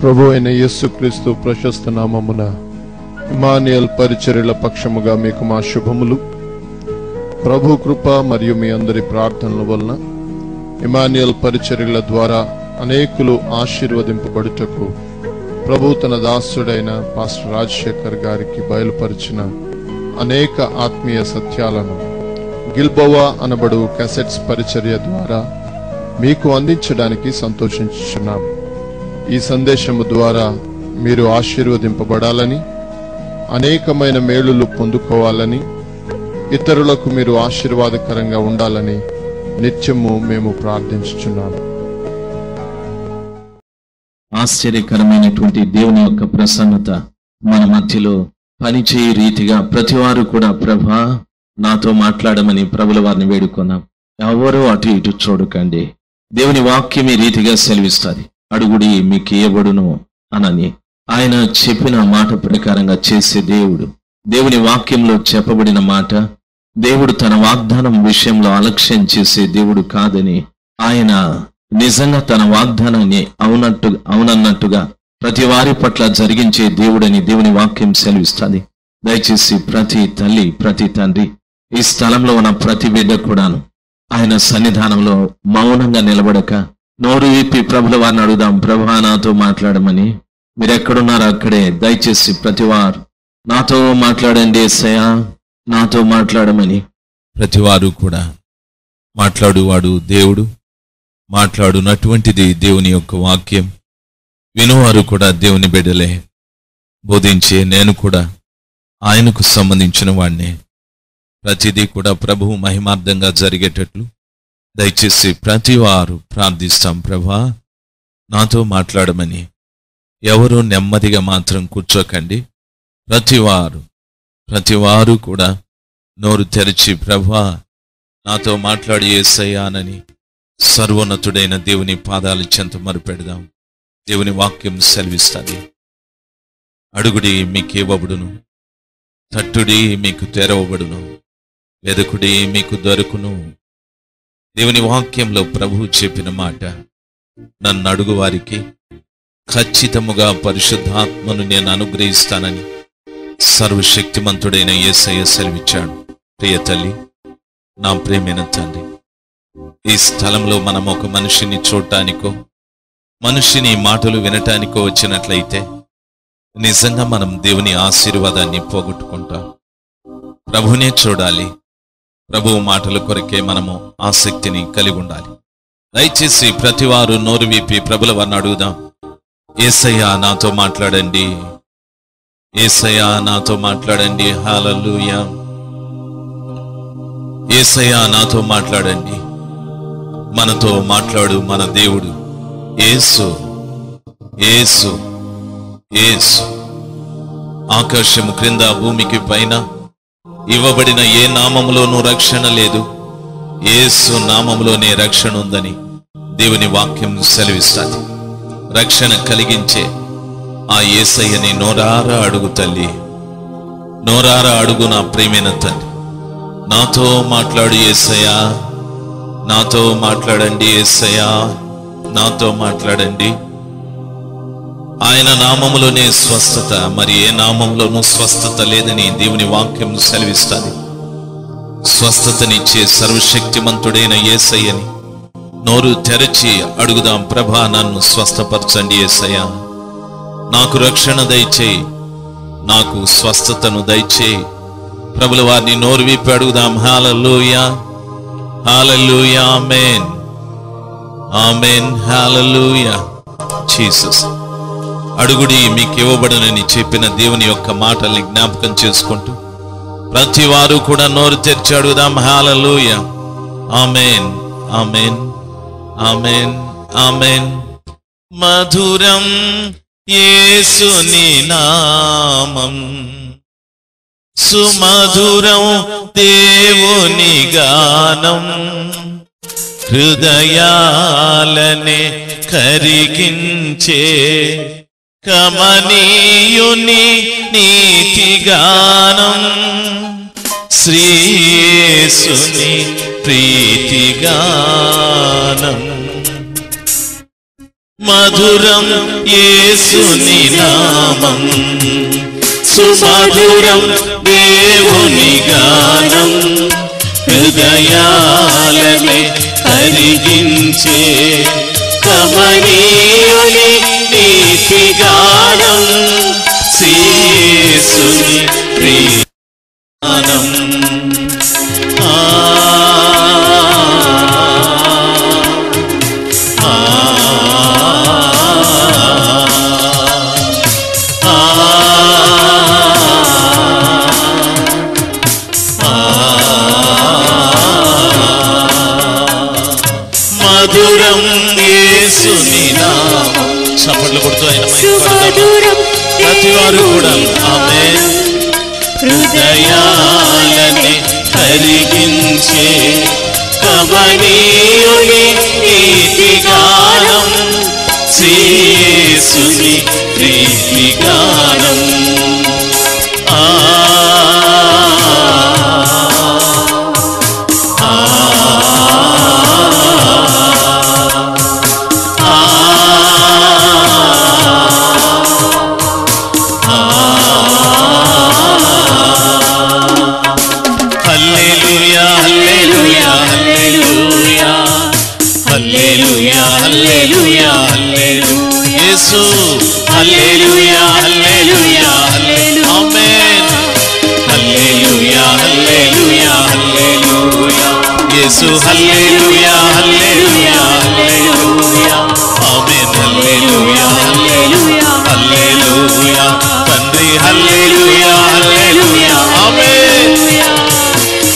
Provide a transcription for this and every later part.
ప్రభు అయిన యేసుక్రీస్తు ప్రశస్త నామమున ఇమ్మానుయేల్ పరిచర్యల పక్షముగా మీకు మా శుభములు. ప్రభు కృప మరియు మీ అందరి ప్రార్థనల వలన ఇమ్మానుయేల్ పరిచర్యల ద్వారా అనేకులు ఆశీర్వదింపబడుటకు ప్రభు తన దాసుడైన పాస్టర్ రాజశేఖర్ గారికి బయలుపరిచిన అనేక ఆత్మీయ సత్యాలను గిల్బోవా అనబడు క్యాసెట్స్ పరిచర్య ద్వారా మీకు అందించడానికి సంతోషించుచున్నాం. ఈ సందేశము ద్వారా మీరు ఆశీర్వదింపబడాలని, అనేకమైన మేలులు పొందుకోవాలని, ఇతరులకు మీరు ఆశీర్వాదకరంగా ఉండాలని నిత్యము మేము ప్రార్థించుచున్నాము. ఆశ్చర్యకరమైనటువంటి దేవుని యొక్క ప్రసన్నత మన మధ్యలో పనిచేయ రీతిగా ప్రతివారు కూడా ప్రభా నాతో మాట్లాడమని ప్రభుల వారిని వేడుకున్నాం. ఎవరో అటు ఇటు చూడకండి. దేవుని వాక్యం ఈ రీతిగా సెలవిస్తుంది, అడుగుడి మీకు ఇయ్యబడును అనని. ఆయన చెప్పిన మాట ప్రకారంగా చేసే దేవుడు. దేవుని వాక్యంలో చెప్పబడిన మాట, దేవుడు తన వాగ్దానం విషయంలో అలక్ష్యం చేసే దేవుడు కాదని, ఆయన నిజంగా తన వాగ్దానాన్ని అవునన్నట్టుగా ప్రతి వారి పట్ల జరిగించే దేవుడని దేవుని వాక్యం సెలవిస్తుంది. దయచేసి ప్రతి తల్లి, ప్రతి తండ్రి, ఈ స్థలంలో ఉన్న ప్రతి బిడ్డ కూడాను ఆయన సన్నిధానంలో మౌనంగా నిలబడక నోరు విప్పి ప్రభుల వారిని అడుగుదాం, ప్రభా నాతో మాట్లాడమని. మీరు ఎక్కడున్నారో అక్కడే దయచేసి ప్రతివారు నాతో మాట్లాడండి యేసయ్యా, నాతో మాట్లాడమని. ప్రతివారు కూడా మాట్లాడువాడు దేవుడు, మాట్లాడునటువంటిది దేవుని యొక్క వాక్యం. వినువారు కూడా దేవుని బిడ్డలే. బోధించే నేను కూడా ఆయనకు సంబంధించిన వాడినే. ప్రతిదీ కూడా ప్రభువు మహిమార్థంగా జరిగేటట్లు దయచేసి ప్రతివారు ప్రార్థిస్తాం, ప్రభా నాతో మాట్లాడమని. ఎవరు నెమ్మదిగా మాత్రం కూర్చోకండి. ప్రతివారు కూడా నోరు తెరిచి ప్రభా నాతో మాట్లాడి యేసయ్యానని సర్వోన్నతుడైన దేవుని పాదాల చెంత మరుపెడదాం. దేవుని వాక్యం సెలవిస్తుంది, అడుగుడి మీకు ఇవ్వబడును, తట్టుడి మీకు తెరవబడును, వెదకుడి మీకు దొరుకును. దేవుని వాక్యంలో ప్రభువు చెప్పిన మాట, నన్ను అడుగు వారికి ఖచ్చితముగా పరిశుద్ధాత్మను నేను అనుగ్రహిస్తానని సర్వశక్తిమంతుడైన యేసయ్య సెలవిచ్చాడు. ప్రియ తల్లి, నా ప్రేమైన తండ్రి, ఈ స్థలంలో మనం ఒక మనిషిని చూడటానికో, మనిషిని మాటలు వినటానికో వచ్చినట్లయితే నిజంగా మనం దేవుని ఆశీర్వాదాన్ని పోగొట్టుకుంటాం. ప్రభునే చూడాలి. ప్రభువు మాటల కొరకే మనము ఆసక్తిని కలిగి ఉండాలి. దయచేసి ప్రతివారు నోరు విప్పి ప్రభుల వారిని అడుగుదాం, యేసయ్యా నాతో మాట్లాడండి, యేసయ్యా నాతో మాట్లాడండి. హల్లెలూయా. యేసయ్యా నాతో మాట్లాడండి. మనతో మాట్లాడు మన దేవుడు యేసు. యేసు యేసు ఆకాశము క్రింద భూమికి పైన ఇవ్వబడిన ఏ నామములోనూ రక్షణ లేదు, యేసు నామములోనే రక్షణ ఉందని దేవుని వాక్యం సెలవిస్తుంది. రక్షణ కలిగించే ఆ యేసయ్యని నోరారా అడుగు తల్లి, నోరారా అడుగు నా ప్రియమైన తల్లి. నాతో మాట్లాడు యేసయ్యా, నాతో మాట్లాడండి యేసయ్యా, నాతో మాట్లాడండి. ఆయన నామములోనే స్వస్థత, మరి ఏ నామములోనూ స్వస్థత లేదని దేవుని వాక్యం సెలవిస్తుంది. స్వస్థతనిచ్చే సర్వశక్తిమంతుడైన యేసయ్యని నోరు తెరచి అడుగుదాం, ప్రభా నన్ను స్వస్థపరచండి యేసయ్యా, నాకు రక్షణ దయచేయి, నాకు స్వస్థతను దయచేయి. ప్రభుల వారిని నోరు విప్పి అడుగుదాం. హల్లెలూయా, హల్లెలూయా, ఆమేన్, ఆమేన్, హల్లెలూయా. జీసస్. అడుగుడి మీకు ఇవ్వబడునని చెప్పిన దేవుని యొక్క మాటల్ని జ్ఞాపకం చేసుకుంటూ ప్రతి వారు కూడా నోరు తెరిచి అడుగుదాం. హల్లెలూయా, ఆమేన్, ఆమేన్, ఆమేన్, ఆమేన్. మధురం యేసుని నామం, సుమధురం దేవుని గానం, హృదయాలనే కరిగించే కమనీయుని నీతిగానం, శ్రీయేసుని ప్రీతిగానం. మధురం యేసుని నామం, సుమధురం దేవుని గానం, హృదయాలనే కరిగించే కమనీయుని నీతి గానం, యేసుని ప్రియగానం. మధురం యేసుని నామం. చప్పట్లు కొడుతూ ఆయన ప్రతివారు కూడా ఆమేన్. హృదయాలని కరిగించే కమనీయుని నీతి గానం, యేసుని ప్రీతి గానం. యేసు హల్లెలూయా హల్లెలూయా హల్లెలూయా ఆమేన్. హల్లెలూయా హల్లెలూయా హల్లెలూయా యేసు హల్లెలూయా హల్లెలూయా హల్లెలూయా ఆమేన్. హల్లెలూయా హల్లెలూయా హల్లెలూయా తండ్రి హల్లెలూయా హల్లెలూయా ఆమేన్.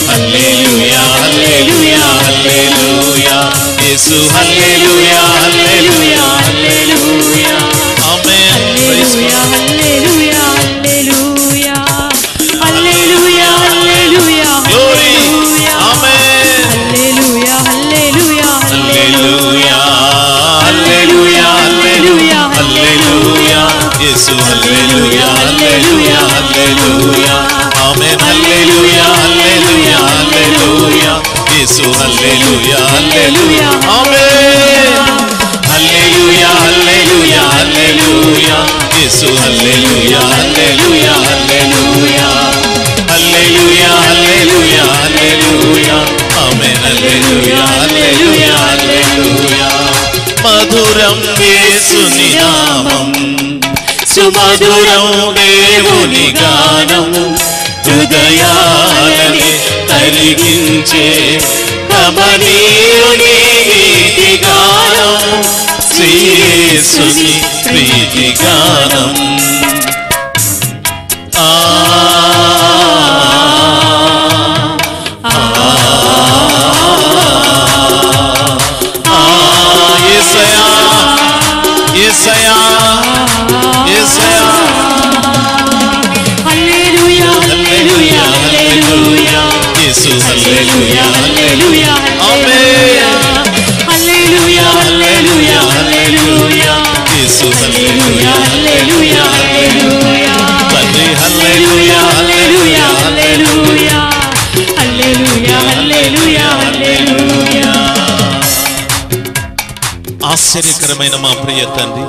హల్లెలూయా హల్లెలూయా హల్లెలూయా యేసు హల్లెలూయా హల్లెలూయా హల్లెలూయా ఆమేన్. హల్లెలూయా హల్లెలూయా హల్లెలూయా హల్లెలూయా హల్లెలూయా గ్లోరీ ఆమేన్. హల్లెలూయా హల్లెలూయా హల్లెలూయా హల్లెలూయా హల్లెలూయా హల్లెలూయా యేసు హల్లెలూయా హల్లెలూయా హల్లెలూయా ఆమేన్. హల్లెలూయా హల్లెలూయా హల్లెలూయా యేసు హల్లెలూయా హల్లెలూయా ఆమేన్. హల్లెలూయా హల్లెలూయా హల్లెలూయా యేసు హల్లెలూయా హల్లెలూయా హల్లెలూయా హల్లెలూయా హల్లెలూయా హల్లెలూయా ఆమేన్. హల్లెలూయా హల్లెలూయా హల్లెలూయా మధురం యేసుని నామం, సుమధురం దేవుని గానం, హృదయాలని కరిగించే కమనీయుని నీతి గానం, యేసుని ప్రీతి గానం. యేసయ్యా యేసయ్యా యేసయ్యా హల్లెలూయా హల్లెలూయా హల్లెలూయా యేసు హల్లెలూయా హల్లెలూయా ఆమేన్. హల్లెలూయా హల్లెలూయా హల్లెలూయా యేసు హల్లెలూయా హల్లెలూయా హల్లెలూయా తండ్రి హల్లెలూయా హల్లెలూయా హల్లెలూయా హల్లెలూయా హల్లెలూయా హల్లెలూయా. ఆశ్చర్యకరమైన మా ప్రియ తండ్రి,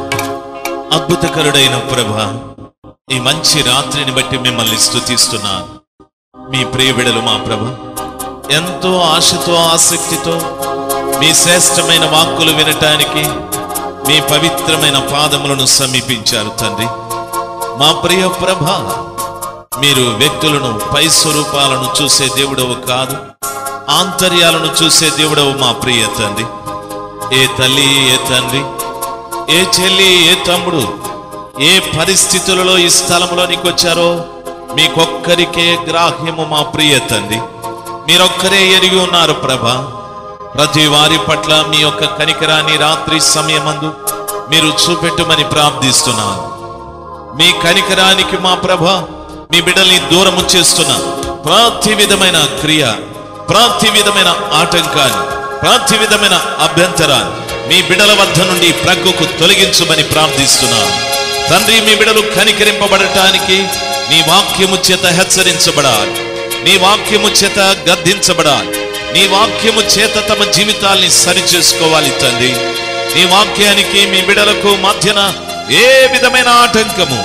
అద్భుతకరుడైన ప్రభా, ఈ మంచి రాత్రిని బట్టి మిమ్మల్ని స్తుతిస్తున్నాను. మీ ప్రియ బిడ్డలు మా ప్రభు ఎంతో ఆశతో ఆసక్తితో మీ శ్రేష్టమైన వాక్కులు వినటానికి మీ పవిత్రమైన పాదములను సమీపించారు తండ్రి. మా ప్రియ ప్రభ, మీరు వ్యక్తులను పై స్వరూపాలను చూసే దేవుడవు కాదు, ఆంతర్యాలను చూసే దేవుడవు మా ప్రియ తండ్రి. ఏ తల్లి, ఏ తండ్రి, ఏ చెల్లి, ఏ తమ్ముడు ఏ పరిస్థితులలో ఈ స్థలంలోనికి వచ్చారో మీకొక్కరికే గ్రాహ్యము మా ప్రియ తండ్రి. మీరొక్కరే ఎరిగి ఉన్నారు ప్రభా. ప్రతి వారి పట్ల మీ యొక్క కనికరాన్ని రాత్రి సమయమందు మీరు చూపెట్టమని ప్రార్థిస్తున్నాను. మీ కనికరానికి మా ప్రభా, మీ బిడ్డల్ని దూరము చేస్తున్న ప్రతి విధమైన క్రియ, ప్రతి విధమైన ఆటంకాన్ని, ప్రతి విధమైన అభ్యంతరాన్ని మీ బిడ్డల వద్ద నుండి ప్రక్కకు తొలగించమని ప్రార్థిస్తున్నాను తండ్రి. మీ బిడ్డలు కనికరింపబడటానికి నీ వాక్యము చేత హెచ్చరించబడాలి, నీ వాక్యము చేత గద్దించబడాలి, నీ వాక్యము చేత తమ జీవితాల్ని సరి చేసుకోవాలి తండ్రి. నీ వాక్యానికి మీ బిడలకు మధ్యన ఏ విధమైన ఆటంకము,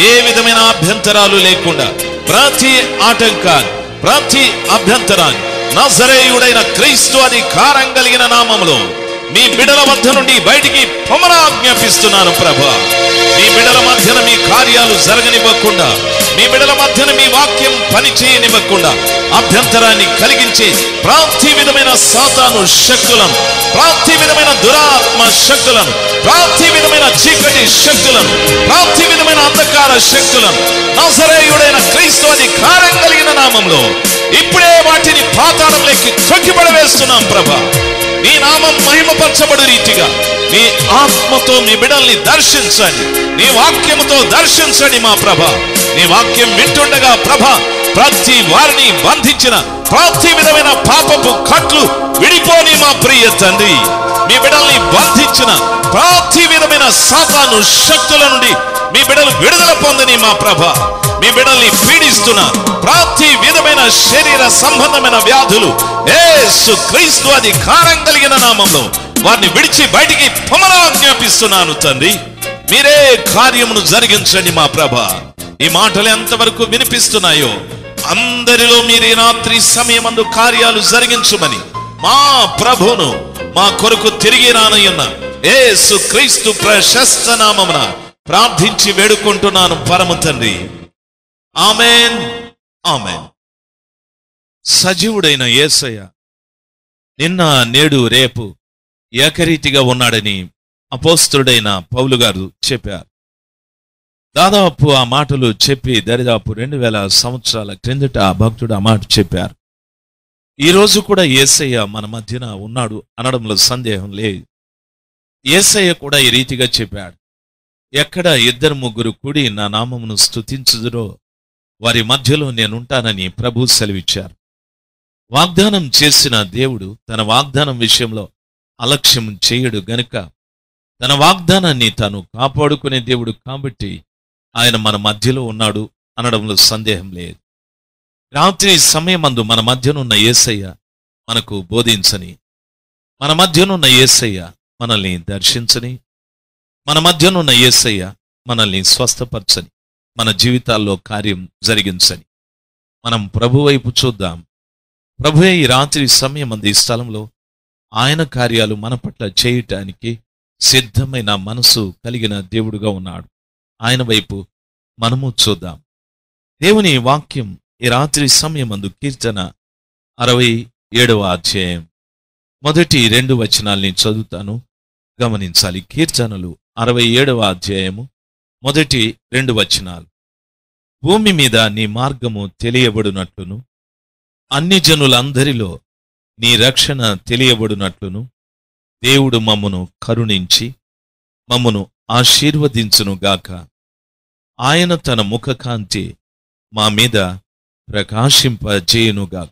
ఏ విధమైన అభ్యంతరాలు లేకుండా ప్రతి ఆటంకాన్ని, ప్రతి అభ్యంతరాన్ని నజరేయుడైన క్రీస్తు అధికారం కలిగిన నామములో మీ బిడల మధ్య నుండి బయటికి ఆజ్ఞాపిస్తున్నాను ప్రభా. మీ బిడల మధ్యన మీ కార్యాలు జరగనివ్వకుండా, మీ బిడల మధ్యన మీ వాక్యం పని చేయనివ్వకుండా అభ్యంతరాన్ని కలిగించే ప్రతి విధమైన సాతాను శక్తులను, ప్రతి విధమైన దురాత్మ శక్తులను, ప్రతి విధమైన చీకటి శక్తులను, ప్రతి విధమైన అంధకార శక్తులను నజరేయుడైన క్రీస్తు అధికారం కలిగిన నామంలో ఇప్పుడే వాటిని పాతాళంలోకి త్రొక్కిపడవేస్తున్నాం ప్రభా. నీ నామం మహిమపరచబడు రీతిగా నీ ఆత్మతో మీ బిడల్ని దర్శించండి, నీ వాక్యముతో దర్శించండి మా ప్రభ. నీ వాక్యం వింటుండగా ప్రభ, ప్రతి వారిని బంధించిన ప్రతి విధమైన పాపపు కట్లు విడిపోని మా ప్రియ తండ్రి. మీ బిడల్ని బంధించిన ప్రతి విధమైన సాతాను శక్తుల నుండి మీ బిడలు విడుదల పొందని మా ప్రభ. మీ బిడల్ని పీడిస్తున్న ప్రతి విధమైన శరీర సంబంధమైన వ్యాధులు యేసు క్రీస్తు అధికారం కలిగిన నామంలో వారిని విడిచి బయటికి ఆజ్ఞాపిస్తున్నాను తండ్రి. మీరే కార్యమును జరిగించండి మా ప్రభ. ఈ మాటలు ఎంతవరకు వినిపిస్తున్నాయో అందరిలో మీరే రాత్రి సమయమందు కార్యాలు జరిగించుమని మా ప్రభువును మా కొరకు తిరిగి రానయ్యున్న యేసు క్రీస్తు ప్రశస్త నామమున ప్రార్థించి వేడుకుంటున్నాను పరమ తండ్రి. ఆమేన్, ఆమేన్. సజీవుడైన యేసయ్య నిన్న నేడు రేపు ఏకరీతిగా ఉన్నాడని అపోస్తలుడైన పౌలు గారు చెప్పారు. దాదాపు ఆ మాటలు చెప్పి దరిదాపు 2000 సంవత్సరాల క్రిందట ఆ భక్తుడు ఆ మాట చెప్పారు. ఈ రోజు కూడా యేసయ్య మన మధ్యన ఉన్నాడు అనడంలో సందేహం లేదు. యేసయ్య కూడా ఈ రీతిగా చెప్పాడు, ఎక్కడ 2-3 కూడి నా నామమును స్తుతించుదురో వారి మధ్యలో నేనుంటానని ప్రభు సెలవిచ్చారు. వాగ్దానం చేసిన దేవుడు తన వాగ్దానం విషయంలో అలక్ష్యం చేయడు గనుక తన వాగ్దానాన్ని తాను కాపాడుకునే దేవుడు కాబట్టి ఆయన మన మధ్యలో ఉన్నాడు అనడంలో సందేహం లేదు. రాత్రి సమయమందు మన మధ్యనున్న యేసయ్య మనకు బోధించని, మన మధ్యనున్న యేసయ్య మనల్ని దర్శించని, మన మధ్యనున్న యేసయ్య మనల్ని స్వస్థపరచని, మన జీవితాల్లో కార్యం జరిగించని మనం ప్రభు వైపు చూద్దాం. ప్రభువే ఈ రాత్రి సమయమందు ఈ స్థలంలో ఆయన కార్యాలు మన పట్ల చేయటానికి సిద్ధమైన మనసు కలిగిన దేవుడుగా ఉన్నాడు. ఆయన వైపు మనము చూద్దాం. దేవుని వాక్యం ఈ రాత్రి సమయమందు కీర్తన 67వ అధ్యాయం మొదటి 2 వచనాల్ని చదువుతాను, గమనించాలి. కీర్తనలు 67వ అధ్యాయము మొదటి 2 వచనాలు. భూమి మీద నీ మార్గము తెలియబడినట్లును అన్ని జనులందరిలో నీ రక్షణ తెలియబడినట్లును దేవుడు మమ్మును కరుణించి మమ్మును ఆశీర్వదించునుగాక. ఆయన తన ముఖకాంతి మా మీద ప్రకాశింపజేయునుగాక.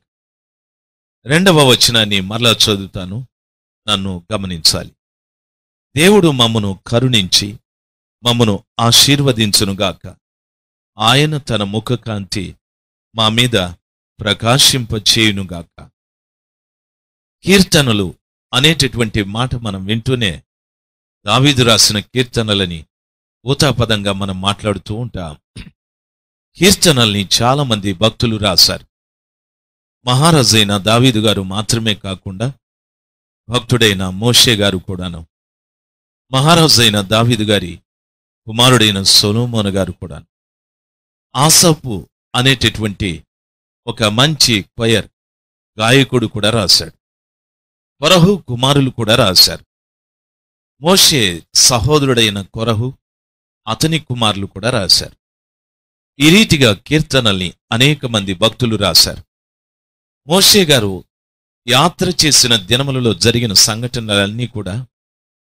2వ వచనాన్ని మరలా చదువుతాను, నన్ను గమనించాలి. దేవుడు మమ్మును కరుణించి మమ్మును ఆశీర్వదించునుగాక. ఆయన తన ముఖకాంతి మా మీద ప్రకాశింపచేయునుగాక. కీర్తనలు అనేటటువంటి మాట మనం వింటూనే దావీదు రాసిన కీర్తనలని ఊతాపదంగా మనం మాట్లాడుతూ ఉంటాం. కీర్తనల్ని చాలా మంది భక్తులు రాశారు. మహారాజైన దావీదు గారు మాత్రమే కాకుండా భక్తుడైన మోషే గారు కూడాను, మహారాజైన దావీదు గారి కుమారుడైన సొలొమోను గారు కూడాను, ఆసాపు అనేటటువంటి ఒక మంచి క్వయర్ గాయకుడు కూడా రాశాడు. కొరహు కుమారులు కూడా రాశారు. మోషే సహోదరుడైన కొరహు, అతని కుమారులు కూడా రాశారు. ఈ రీతిగా కీర్తనల్ని అనేక మంది భక్తులు రాశారు. మోషే గారు యాత్ర చేసిన దినములలో జరిగిన సంఘటనలన్నీ కూడా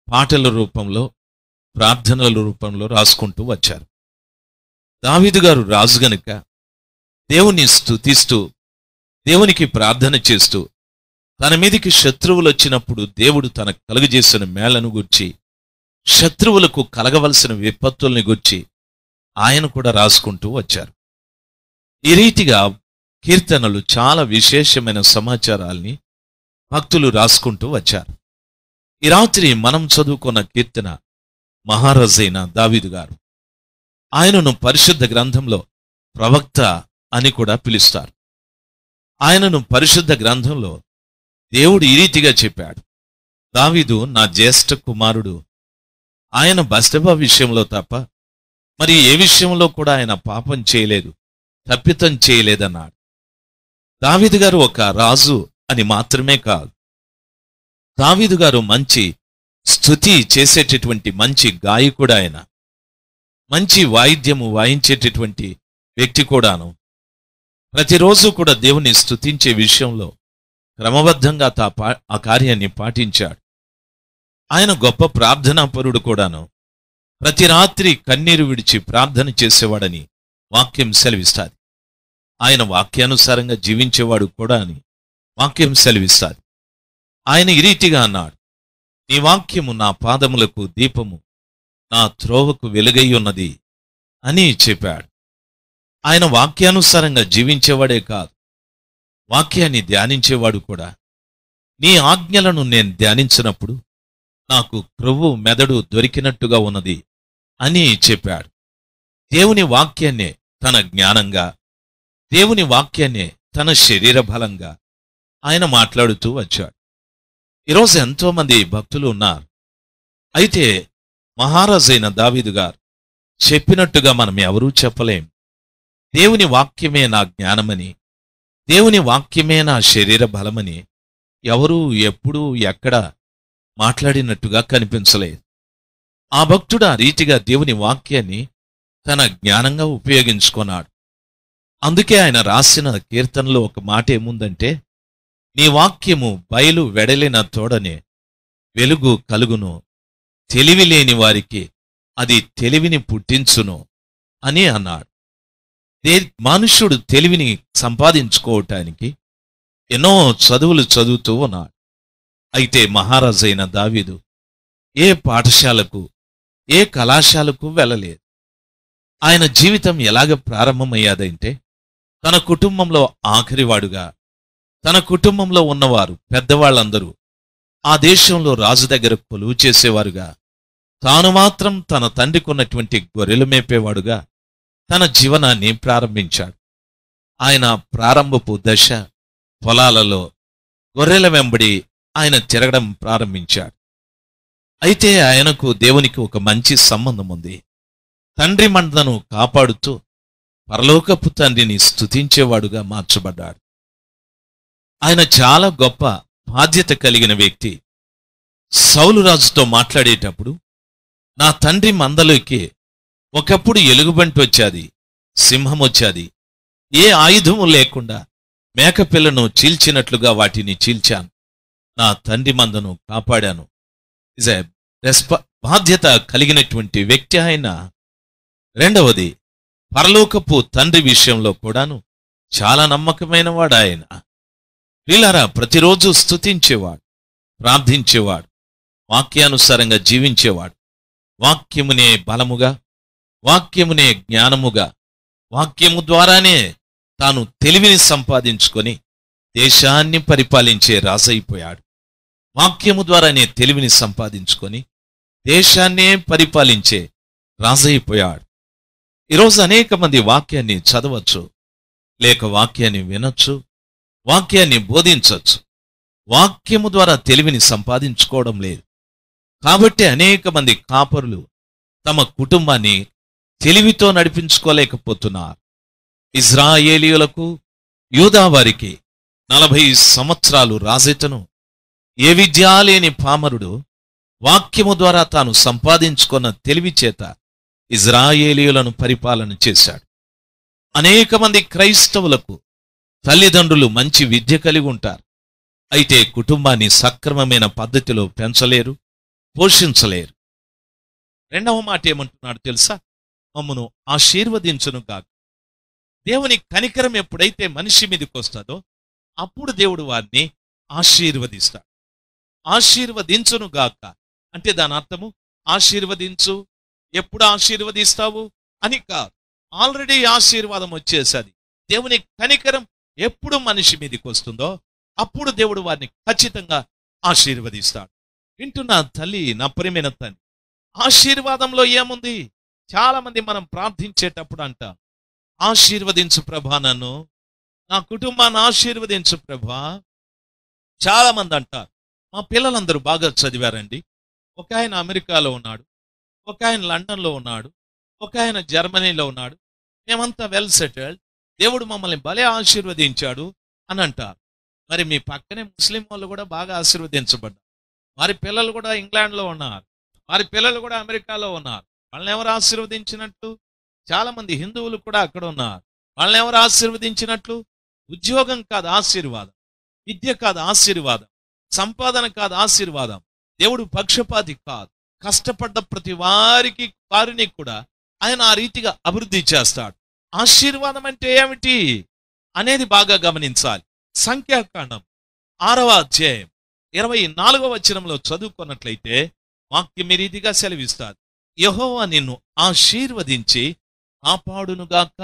పాటల రూపంలో, ప్రార్థనల రూపంలో రాసుకుంటూ వచ్చారు. దావీదు గారు రాజు గనుక దేవుని స్తుతిస్తూ, దేవునికి ప్రార్థన చేస్తూ, తన మీదికి శత్రువులు వచ్చినప్పుడు దేవుడు తనకు కలుగజేసిన మేళ్లను గూర్చి, శత్రువులకు కలగవలసిన విపత్తుల్ని గూర్చి ఆయన కూడా రాసుకుంటూ వచ్చారు. ఈ రీతిగా కీర్తనలు చాలా విశేషమైన సమాచారాల్ని భక్తులు రాసుకుంటూ వచ్చారు. ఈ రాత్రి మనం చదువుకున్న కీర్తన మహారాజైన దావీదు గారు. ఆయనను పరిశుద్ధ గ్రంథంలో ప్రవక్త అని కూడా పిలుస్తారు. ఆయనను పరిశుద్ధ గ్రంథంలో దేవుడు ఈ రీతిగా చెప్పాడు, దావీదు నా జ్యేష్ఠ కుమారుడు. ఆయన బత్షెబ విషయంలో తప్ప మరి ఏ విషయంలో కూడా ఆయన పాపం చేయలేదు, తప్పితం చేయలేదన్నాడు. దావీదు గారు ఒక రాజు అని మాత్రమే కాదు, దావీదు గారు మంచి స్తుతి చేసేటటువంటి మంచి గాయకుడు. ఆయన మంచి వాయిద్యము వాయించేటటువంటి వ్యక్తి కూడాను. ప్రతిరోజు కూడా దేవుని స్తుతించే విషయంలో క్రమబద్ధంగా ఆ కార్యాన్ని పాటించాడు. ఆయన గొప్ప ప్రార్థనాపరుడు కూడాను. ప్రతి రాత్రి కన్నీరు విడిచి ప్రార్థన చేసేవాడని వాక్యం సెలవిస్తాది. ఆయన వాక్యానుసారంగా జీవించేవాడు కూడా అని వాక్యం సెలవిస్తాది. ఆయన ఈ రీతిగా అన్నాడు, నీ వాక్యము నా పాదములకు దీపము, నా త్రోవకు వెలుగై ఉన్నది అని చెప్పాడు. ఆయన వాక్యానుసారంగా జీవించేవాడే కాదు, వాక్యాన్ని ధ్యానించేవాడు కూడా. నీ ఆజ్ఞలను నేను ధ్యానించినప్పుడు నాకు క్రొవ్వు మెదడు దొరికినట్టుగా ఉన్నది అని చెప్పాడు. దేవుని వాక్యాన్నే తన జ్ఞానంగా, దేవుని వాక్యాన్నే తన శరీర బలంగా ఆయన మాట్లాడుతూ వచ్చాడు. ఈరోజు ఎంతో మంది భక్తులు ఉన్నారు. అయితే మహారాజైన దావీదు గారు చెప్పినట్టుగా మనం ఎవరూ చెప్పలేం. దేవుని వాక్యమే నా జ్ఞానమని, దేవుని వాక్యమే నా శరీర బలమని ఎవరూ ఎప్పుడూ ఎక్కడ మాట్లాడినట్టుగా కనిపించలేదు. ఆ భక్తుడు ఆ రీతిగా దేవుని వాక్యాన్ని తన జ్ఞానంగా ఉపయోగించుకున్నాడు. అందుకే ఆయన రాసిన కీర్తనలో ఒక మాట ఏముందంటే, నీ వాక్యము బయలు వెడలిన తోడనే వెలుగు కలుగును, తెలివి లేని వారికి అది తెలివిని పుట్టించును అని అన్నాడు. మనుష్యుడు తెలివిని సంపాదించుకోవటానికి ఎన్నో చదువులు చదువుతూ ఉన్నాడు. అయితే మహారాజైన దావీదు ఏ పాఠశాలకు, ఏ కళాశాలకు వెళ్ళలేదు. ఆయన జీవితం ఎలాగ ప్రారంభమయ్యాదంటే, తన కుటుంబంలో ఆఖరివాడుగా, తన కుటుంబంలో ఉన్నవారు పెద్దవాళ్ళందరూ ఆ దేశంలో రాజు దగ్గర కొలువు చేసేవారుగా, తాను మాత్రం తన తండ్రికి ఉన్నటువంటి గొర్రెలు మేపేవాడుగా తన జీవనాన్ని ప్రారంభించాడు. ఆయన ప్రారంభపు దశ పొలాలలో గొర్రెల వెంబడి ఆయన తిరగడం ప్రారంభించాడు. అయితే ఆయనకు దేవునికి ఒక మంచి సంబంధం ఉంది. తండ్రి మందను కాపాడుతూ పరలోకపు తండ్రిని స్తుతించేవాడుగా మార్చబడ్డాడు. ఆయన చాలా గొప్ప బాధ్యత కలిగిన వ్యక్తి. సౌలు రాజుతో మాట్లాడేటప్పుడు, నా తండ్రి మందలోకి ఒకప్పుడు ఎలుగుబంటి వచ్చాది, సింహం వచ్చాది, ఏ ఆయుధము లేకుండా మేకపిల్లను చీల్చినట్లుగా వాటిని చీల్చాను, నా తండ్రి మందను కాపాడాను. బాధ్యత కలిగినటువంటి వ్యక్తి ఆయన. రెండవది, పరలోకపు తండ్రి విషయంలో కూడాను చాలా నమ్మకమైన వాడు ఆయన. వీళ్ళారా ప్రతిరోజు స్తుతించేవాడు, ప్రార్థించేవాడు, వాక్యానుసారంగా జీవించేవాడు. వాక్యమునే బలముగా, వాక్యమునే జ్ఞానముగా, వాక్యము ద్వారానే తాను తెలివిని సంపాదించుకొని దేశాన్ని పరిపాలించే రాజైపోయాడు. వాక్యము ద్వారానే తెలివిని సంపాదించుకొని దేశాన్నే పరిపాలించే రాజైపోయాడు. ఈరోజు అనేక మంది వాక్యాన్ని చదవచ్చు, లేక వాక్యాన్ని వినొచ్చు, వాక్యాన్ని బోధించవచ్చు. వాక్యము ద్వారా తెలివిని సంపాదించుకోవడం లేదు. కాబట్టి అనేక మంది కాపరులు తమ కుటుంబాన్ని తెలివితో నడిపించుకోలేకపోతున్నారు. ఇజ్రాయేలీయులకు, యూదా వారికి 40 సంవత్సరాలు రాజేతను ఏ విద్యా లేని పామరుడు వాక్యము ద్వారా తాను సంపాదించుకున్న తెలివి చేత ఇజ్రాయేలీయులను పరిపాలన చేశాడు. అనేక మంది క్రైస్తవులకు తల్లిదండ్రులు మంచి విద్య కలిగి ఉంటారు. అయితే కుటుంబాన్ని సక్రమమైన పద్ధతిలో పెంచలేరు, పోషించలేరు. రెండవ మాట ఏమంటున్నాడు తెలుసా? మమ్మను ఆశీర్వదించును గాక. దేవుని కనికరం ఎప్పుడైతే మనిషి మీదకి వస్తుందో అప్పుడు దేవుడు వారిని ఆశీర్వదిస్తాడు. ఆశీర్వదించును గాక అంటే దాని అర్థము ఆశీర్వదించు, ఎప్పుడు ఆశీర్వదిస్తావు అని కాదు. ఆల్రెడీ ఆశీర్వాదం వచ్చేసది. దేవుని కనికరం ఎప్పుడు మనిషి మీదకి వస్తుందో అప్పుడు దేవుడు వారిని ఖచ్చితంగా ఆశీర్వదిస్తాడు. వింటున్నా తల్లి, నా ప్రియమైన తల్లి, ఆశీర్వాదంలో ఏముంది? చాలా మంది మనం ప్రార్థించేటప్పుడు అంట, ఆశీర్వదించు ప్రభా, నన్ను, నా కుటుంబాన్ని ఆశీర్వదించు ప్రభా. చాలా మంది అంటారు. మా పిల్లలందరూ బాగా చదివారండి. ఒక ఆయన అమెరికాలో ఉన్నాడు, ఒక ఆయన లండన్లో ఉన్నాడు, ఒక ఆయన జర్మనీలో ఉన్నాడు, మేమంతా వెల్ సెటిల్డ్, దేవుడు మమ్మల్ని భలే ఆశీర్వదించాడు అని అంటారు. మరి మీ పక్కనే ముస్లిం వాళ్ళు కూడా బాగా ఆశీర్వదించబడ్డారు. వారి పిల్లలు కూడా ఇంగ్లాండ్లో ఉన్నారు, వారి పిల్లలు కూడా అమెరికాలో ఉన్నారు. వాళ్ళని ఎవరు ఆశీర్వదించినట్లు? చాలా మంది హిందువులు కూడా అక్కడ ఉన్నారు. వాళ్ళని ఎవరు ఆశీర్వదించినట్లు? ఉద్యోగం కాదు ఆశీర్వాదం, విద్య కాదు ఆశీర్వాదం, సంపాదన కాదు ఆశీర్వాదం. దేవుడు పక్షపాతి కాదు. కష్టపడ్డ ప్రతి వారిని కూడా ఆయన ఆ రీతిగా అభివృద్ధి చేస్తాడు. ఆశీర్వాదం అంటే ఏమిటి అనేది బాగా గమనించాలి. సంఖ్యాకాండం 6వ అధ్యాయం 24వ వచనంలో చదువుకున్నట్లయితే వాక్యం ఈ రీతిగా సెలవిస్తారు. యెహోవా నిన్ను ఆశీర్వదించి కాపాడునుగాక.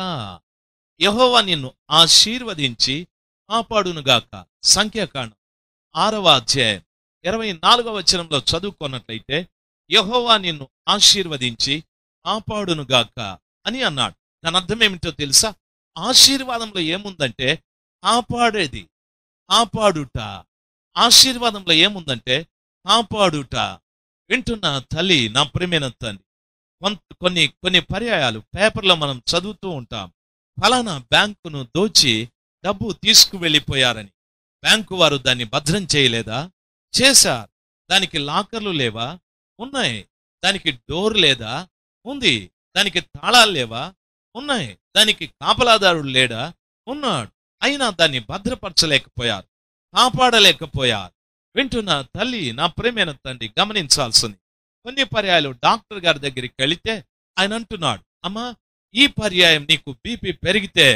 యెహోవా నిన్ను ఆశీర్వదించి కాపాడునుగాక. సంఖ్యాకాండం 6వ అధ్యాయం 24వ వచనంలో చదువుకున్నట్లయితే యెహోవా నిన్ను ఆశీర్వదించి కాపాడునుగాక అని అన్నాడు. దాని అర్థం ఏమిటో తెలుసా? ఆశీర్వాదంలో ఏముందంటే కాపాడేది, కాపాడుట. ఆశీర్వాదంలో ఏముందంటే కాపాడుట. వింటున్న తల్లి, నా ప్రియమైన తల్లి, కొన్ని పర్యాయాలు పేపర్లో మనం చదువుతూ ఉంటాం, ఫలానా బ్యాంకును దోచి డబ్బు తీసుకువెళ్ళిపోయారని. బ్యాంకు వారు దాన్ని భద్రం చేయలేదా? చేశారు. దానికి లాకర్లు లేవా? ఉన్నాయి. దానికి డోర్ లేదా? ఉంది. దానికి తాళాలు లేవా? ఉన్నాయి. దానికి కాపలాదారుడు లేడా? ఉన్నాడు. అయినా దాన్ని భద్రపరచలేకపోయారు, కాపాడలేకపోయారు. వింటున్న తల్లి, నా ప్రియమైన తండ్రి, గమనించాల్సింది. కొన్ని పర్యాయాలు డాక్టర్ గారి దగ్గరికి వెళితే ఆయన అంటున్నాడు, అమ్మా, ఈ పర్యాయం నీకు బీపీ పెరిగితే,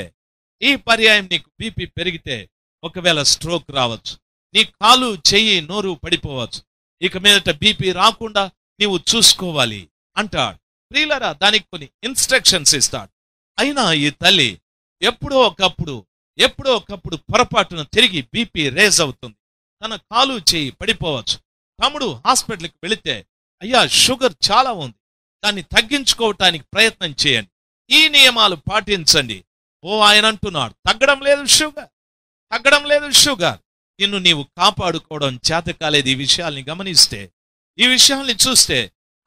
ఈ పర్యాయం నీకు బీపీ పెరిగితే ఒకవేళ స్ట్రోక్ రావచ్చు, నీ కాలు, చెయ్యి, నోరు పడిపోవచ్చు, ఇక మీదట బీపీ రాకుండా నీవు చూసుకోవాలి అంటాడు. ప్రియులారా, దానికి కొన్ని ఇన్స్ట్రక్షన్స్ ఇస్తాడు. అయినా ఈ తల్లి ఎప్పుడో ఒకప్పుడు పొరపాటున తిరిగి బీపీ రేజ్ అవుతుంది, తన కాలు, చెయ్యి పడిపోవచ్చు. తమ్ముడు హాస్పిటల్కి వెళితే, అయ్యా, షుగర్ చాలా ఉంది, దాన్ని తగ్గించుకోవటానికి ప్రయత్నం చేయండి, ఈ నియమాలు పాటించండి. ఓ, ఆయన అంటున్నాడు, తగ్గడం లేదు షుగర్. నిన్ను నీవు కాపాడుకోవడం చేత కాలేదు. ఈ విషయాల్ని గమనిస్తే, ఈ విషయాల్ని చూస్తే,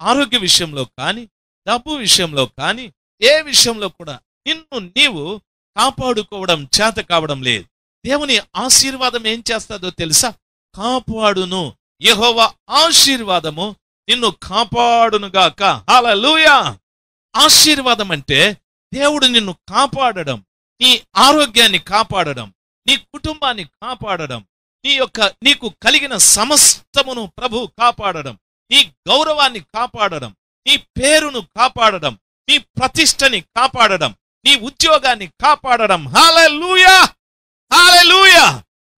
ఆరోగ్య విషయంలో కానీ, డబ్బు విషయంలో కానీ, ఏ విషయంలో కూడా నిన్ను నీవు కాపాడుకోవడం చేత కావడం లేదు. దేవుని ఆశీర్వాదం ఏం చేస్తాదో తెలుసా? కాపాడును. యెహోవా ఆశీర్వాదము నిన్ను కాపాడునుగాక. హల్లెలూయా. ఆశీర్వాదం అంటే దేవుడు నిన్ను కాపాడడం, నీ ఆరోగ్యాన్ని కాపాడడం, నీ కుటుంబాన్ని కాపాడడం, నీకు కలిగిన సమస్తమును ప్రభు కాపాడడం, నీ గౌరవాన్ని కాపాడడం, నీ పేరును కాపాడడం, నీ ప్రతిష్టని కాపాడడం, నీ ఉద్యోగాన్ని కాపాడడం. హల్లెలూయా, హల్లెలూయా.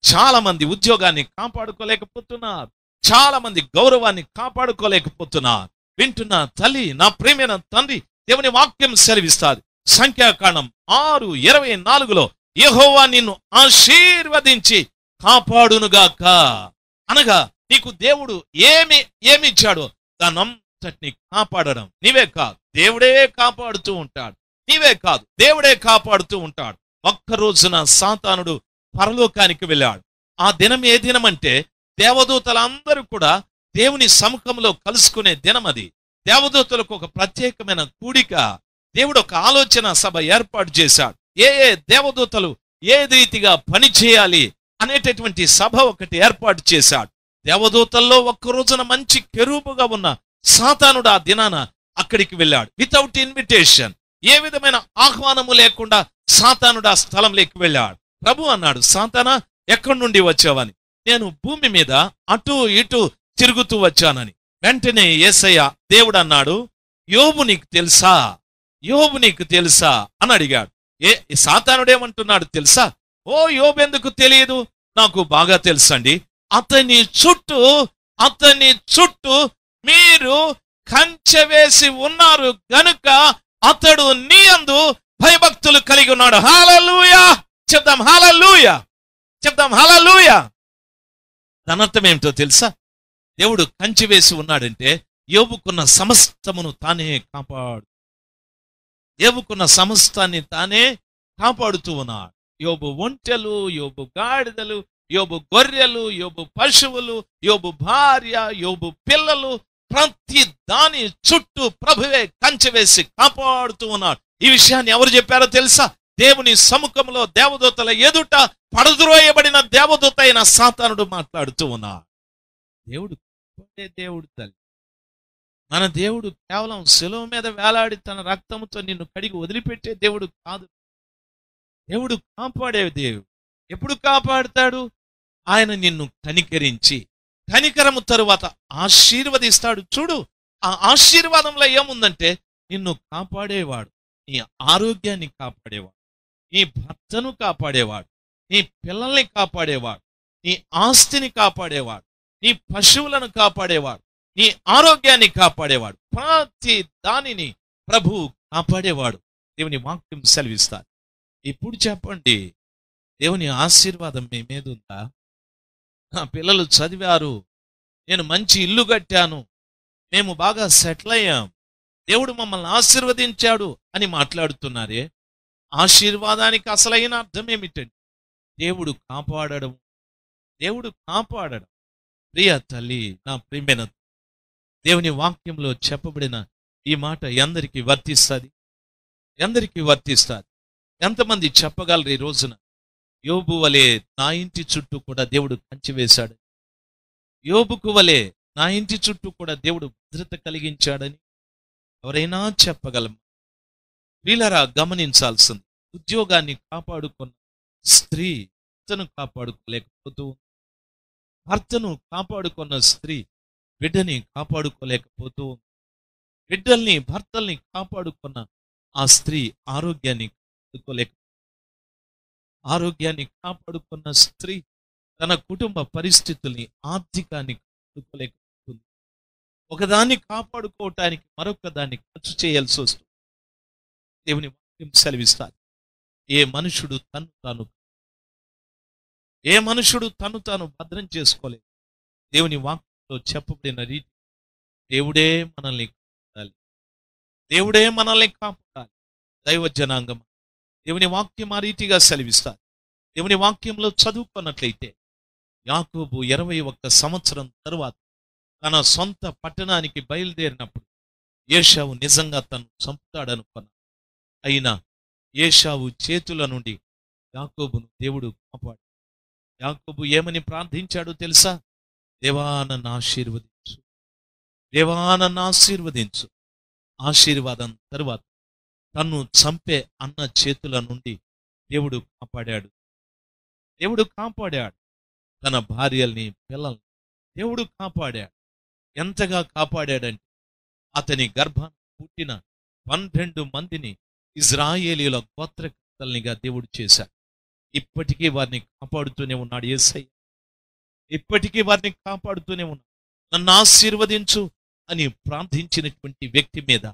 చాలా మంది ఉద్యోగాన్ని కాపాడుకోలేకపోతున్నారు, చాలా మంది గౌరవాన్ని కాపాడుకోలేకపోతున్నారు. వింటున్న తల్లి, నా ప్రియమైన తండ్రి, దేవుని వాక్యం సెలవిస్తాది. సంఖ్యాకాండం 6:24లో యెహోవా నిన్ను ఆశీర్వదించి కాపాడునుగాక. అనగా నీకు దేవుడు ఏమిచ్చాడో దానంతటిని కాపాడడం. నీవే కాదు, దేవుడే కాపాడుతూ ఉంటాడు. నీవే కాదు, దేవుడే కాపాడుతూ ఉంటాడు. ఒక్క రోజున సాతానుడు పరలోకానికి వెళ్ళాడు. ఆ దినం ఏ దినం అంటే దేవదూతలందరూ కూడా దేవుని సముఖంలో కలుసుకునే దినం అది. దేవదూతలకు ఒక ప్రత్యేకమైన కూడిక, దేవుడు ఒక ఆలోచన సభ ఏర్పాటు చేశాడు. ఏ దేవదూతలు ఏ రీతిగా పని చేయాలి అనేటటువంటి సభ ఒకటి ఏర్పాటు చేశాడు. దేవదూతల్లో ఒక్క రోజున మంచి కెరూబుగా ఉన్న సాతానుడు ఆ దినాన అక్కడికి వెళ్ళాడు. వితౌట్ ఇన్విటేషన్, ఏ విధమైన ఆహ్వానము లేకుండా సాతానుడు ఆ స్థలంలోకి వెళ్ళాడు. ప్రభు అన్నాడు, సాతానా, ఎక్కడి నుండి వచ్చావని. నేను భూమి మీద అటు ఇటు తిరుగుతూ వచ్చానని. వెంటనే యేసయ్య దేవుడు అన్నాడు, యోబు నీకు తెలుసా, యోబు నీకు తెలుసా అని అడిగాడు. సాతానుడేమంటున్నాడు తెలుసా? ఓ, యోబు ఎందుకు తెలియదు, నాకు బాగా తెలుసండి. అతని చుట్టూ మీరు కంచె వేసి ఉన్నారు గనుక అతడు నీ యందు భయభక్తులు కలిగి ఉన్నాడు. హల్లెలూయా. చెప్దాం హల్లెలూయా, చెప్దాం హల్లెలూయా. దాని అర్థం ఏమిటో తెలుసా? దేవుడు కంచి వేసి ఉన్నాడంటే యోబుకున్న సమస్తమును తానే యోబుకున్న సమస్తాన్ని తానే కాపాడుతూ ఉన్నాడు. యోబు ఒంటెలు, యోబు గాడిదలు, యోబు గొర్రెలు, యోబు పశువులు, యోబు భార్య, యోబు పిల్లలు, ప్రతి దాని చుట్టూ ప్రభువే కంచె వేసి కాపాడుతూ ఉన్నాడు. ఈ విషయాన్ని ఎవరు చెప్పారో తెలుసా? దేవుని సముఖంలో దేవదూతల ఎదుట పడద్రోయబడిన దేవదూత అయిన సాతానుడు మాట్లాడుతూ ఉన్నాడు. దేవుడు దేవుడు తల్లి, మన దేవుడు కేవలం శిలువ మీద వేలాడి తన రక్తముతో నిన్ను కడిగి వదిలిపెట్టే దేవుడు కాదు. దేవుడు కాపాడే దేవుడు. ఎప్పుడు కాపాడుతాడు? ఆయన నిన్ను కనికరించి, కనికరము తరువాత ఆశీర్వదిస్తాడు. చూడు, ఆ ఆశీర్వాదంలో ఏముందంటే నిన్ను కాపాడేవాడు, నీ ఆరోగ్యాన్ని కాపాడేవాడు, నీ భర్తను కాపాడేవాడు, నీ పిల్లల్ని కాపాడేవాడు, నీ ఆస్తిని కాపాడేవాడు, నీ పశువులను కాపాడేవాడు, నీ ఆరోగ్యాన్ని కాపాడేవాడు. ప్రతి దానిని ప్రభు కాపాడేవాడు. దేవుని వాక్యం సెలవిస్తారు. ఇప్పుడు చెప్పండి, దేవుని ఆశీర్వాదం మీ మీద ఉందా? నా పిల్లలు చదివారు, నేను మంచి ఇల్లు కట్టాను, మేము బాగా సెటిల్ అయ్యాం, దేవుడు మమ్మల్ని ఆశీర్వదించాడు అని మాట్లాడుతున్నారే, ఆశీర్వాదానికి అసలైన అర్థం ఏమిటండి? దేవుడు కాపాడడం. దేవుడు కాపాడడం. ప్రియ తల్లి, నా ప్రియమైన దేవుని వాక్యంలో చెప్పబడిన ఈ మాట ఎందరికీ వర్తిస్తుంది? ఎందరికీ వర్తిస్తుంది? ఎంతమంది చెప్పగలరు ఈ రోజున యోబు వలె నా ఇంటి చుట్టూ కూడా దేవుడు కంచి వేశాడు, యోబుకు వలె నా ఇంటి చుట్టూ కూడా దేవుడు భద్రత కలిగించాడని ఎవరైనా చెప్పగలమా? వీళ్ళరా గమనించాల్సింది, ఉద్యోగాన్ని కాపాడుకున్న స్త్రీ భర్తను కాపాడుకోలేకపోతూ, భర్తను కాపాడుకున్న స్త్రీ బిడ్డని కాపాడుకోలేకపోతూ, బిడ్డల్ని భర్తల్ని కాపాడుకున్న ఆ స్త్రీ ఆరోగ్యాన్ని కాపాడుకున్న స్త్రీ తన కుటుంబ పరిస్థితుల్ని, ఆర్థికాన్ని కాపాడుకోలేకపోతుంది. ఒకదాన్ని కాపాడుకోవటానికి మరొక దాన్ని ఖర్చు చేయాల్సి వస్తుంది. దేవుని వాక్యం సెలవిస్తారు, ఏ మనుషుడు తను తాను భద్రం చేసుకోలేదు. దేవుని వాక్యంలో చెప్పబడిన రీతి దేవుడే మనల్ని కాపాడాలి, దేవుడే మనల్ని కాపాడాలి. దైవ జనాంగం, దేవుని వాక్యం ఆ రీతిగా సెలవిస్తారు. దేవుని వాక్యంలో చదువుకున్నట్లయితే యాకోబు 21 సంవత్సరం తరువాత తన సొంత పట్టణానికి బయలుదేరినప్పుడు ఏశావు నిజంగా తను చంపుతాడనుకున్నాడు. అయినా ఏశావు చేతుల నుండి యాకోబును దేవుడు కాపాడు. యాకోబు ఏమని ప్రార్థించాడో తెలుసా? దేవా నన్ను ఆశీర్వదించు, దేవా నన్ను ఆశీర్వదించు. ఆశీర్వాదం తరువాత తన్ను చంపే అన్న చేతుల నుండి దేవుడు కాపాడాడు. దేవుడు కాపాడాడు తన భార్యల్ని, పిల్లల్ని దేవుడు కాపాడాడు. ఎంతగా కాపాడాడంటే అతని గర్భాన్ని పుట్టిన 12 మందిని ఇజ్రాయేలీల గోత్రకర్తల్నిగా దేవుడు చేశాడు. ఇప్పటికీ వారిని కాపాడుతూనే ఉన్నాడు యేసయ్య. ఇప్పటికీ వారిని కాపాడుతూనే ఉన్నాడు. నన్ను ఆశీర్వదించు అని ప్రార్థించినటువంటి వ్యక్తి మీద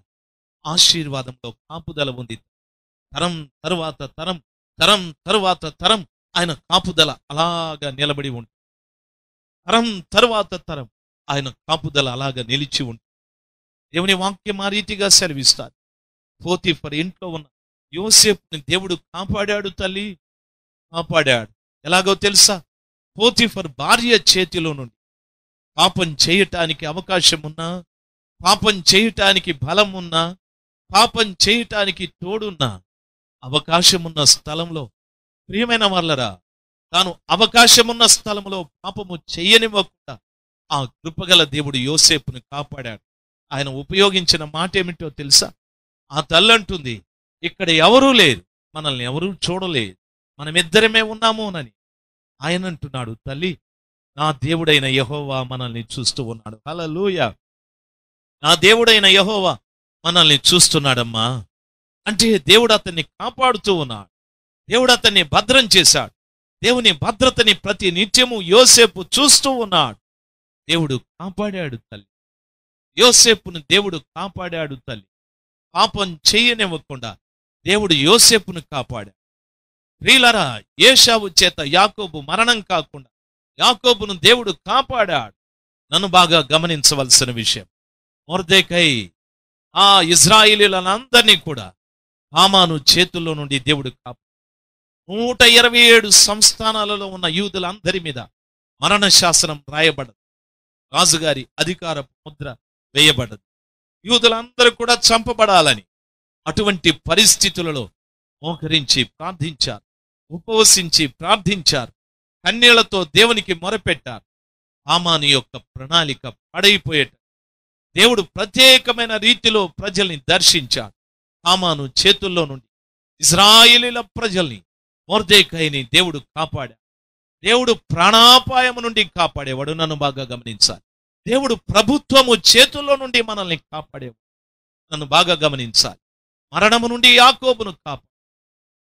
ఆశీర్వాదంలో కాపుదల ఉంది. తరం తరువాత తరం, తరం తరువాత తరం ఆయన కాపుదల అలాగా నిలబడి ఉంటుంది. తరం తరువాత తరం ఆయన కాపుదల అలాగా నిలిచి ఉంటుంది. దేవుని వాక్యం ఆ రీతిగా సెలవిస్తారు. పోతీఫర్ ఇంట్లో ఉన్న యోసేపుని దేవుడు కాపాడాడు. తల్లి కాపాడాడు. ఎలాగో తెలుసా? పోతీఫర్ భార్య చేతిలో నుండి పాపం చేయటానికి అవకాశం ఉన్నా, పాపం చేయటానికి బలం ఉన్నా, పాపం చేయటానికి తోడున్నా, అవకాశమున్న స్థలంలో, ప్రియమైన వాళ్ళరా, తాను అవకాశమున్న స్థలంలో పాపము చెయ్యనివ్వకుండా ఆ కృపగల దేవుడు యోసేపుని కాపాడాడు. ఆయన ఉపయోగించిన మాట ఏమిటో తెలుసా? ఆ తల్లంటుంది, ఇక్కడ ఎవరూ లేరు, మనల్ని ఎవరూ చూడలేదు, మనమిద్దరమే ఉన్నామోనని. ఆయన అంటున్నాడు, తల్లి నా దేవుడైన యెహోవా మనల్ని చూస్తూ ఉన్నాడు. హల్లెలూయా. నా దేవుడైన యెహోవా మనల్ని చూస్తున్నాడమ్మా. అంటే దేవుడు అతన్ని కాపాడుతూ ఉన్నాడు. దేవుడు అతన్ని భద్రం చేశాడు. దేవుని భద్రతని ప్రతి నిత్యము యోసేపు చూస్తూ ఉన్నాడు. దేవుడు కాపాడాడు తల్లి. యోసేపును దేవుడు కాపాడాడు తల్లి. పాపం చెయ్యనివ్వకుండా దేవుడు యోసేపును కాపాడాడు. ప్రియులారా, ఏశావు చేత యాకోబు మరణం కాకుండా యాకోబును దేవుడు కాపాడాడు. నన్ను బాగా గమనించవలసిన విషయం, మొర్దెకై ఆ ఇజ్రాయేలీలందరినీ కూడా హామాను చేతుల్లో నుండి దేవుడు 127 సంస్థానాలలో ఉన్న యూదులందరి మీద మరణ శాసనం రాయబడదు, రాజుగారి అధికార ముద్ర వేయబడదు. యూదులందరూ కూడా చంపబడాలని అటువంటి పరిస్థితులలో మోకరించి ప్రార్థించారు, ఉపవసించి ప్రార్థించారు, కన్నీళ్లతో దేవునికి మొరపెట్టారు. హామాను యొక్క ప్రణాళిక పడైపోయేట దేవుడు ప్రత్యేకమైన రీతిలో ప్రజల్ని దర్శించాడు. హామాను చేతుల్లో నుండి ఇశ్రాయేలీల ప్రజల్ని, మొర్దెకైని దేవుడు కాపాడాడు. దేవుడు ప్రాణాపాయము నుండి కాపాడేవాడు. నన్ను బాగా గమనించాలి. దేవుడు ప్రభుత్వము చేతుల్లో నుండి మనల్ని కాపాడేవాడు. నన్ను బాగా గమనించాలి. మరణము నుండి యాకోబును కాపాడు,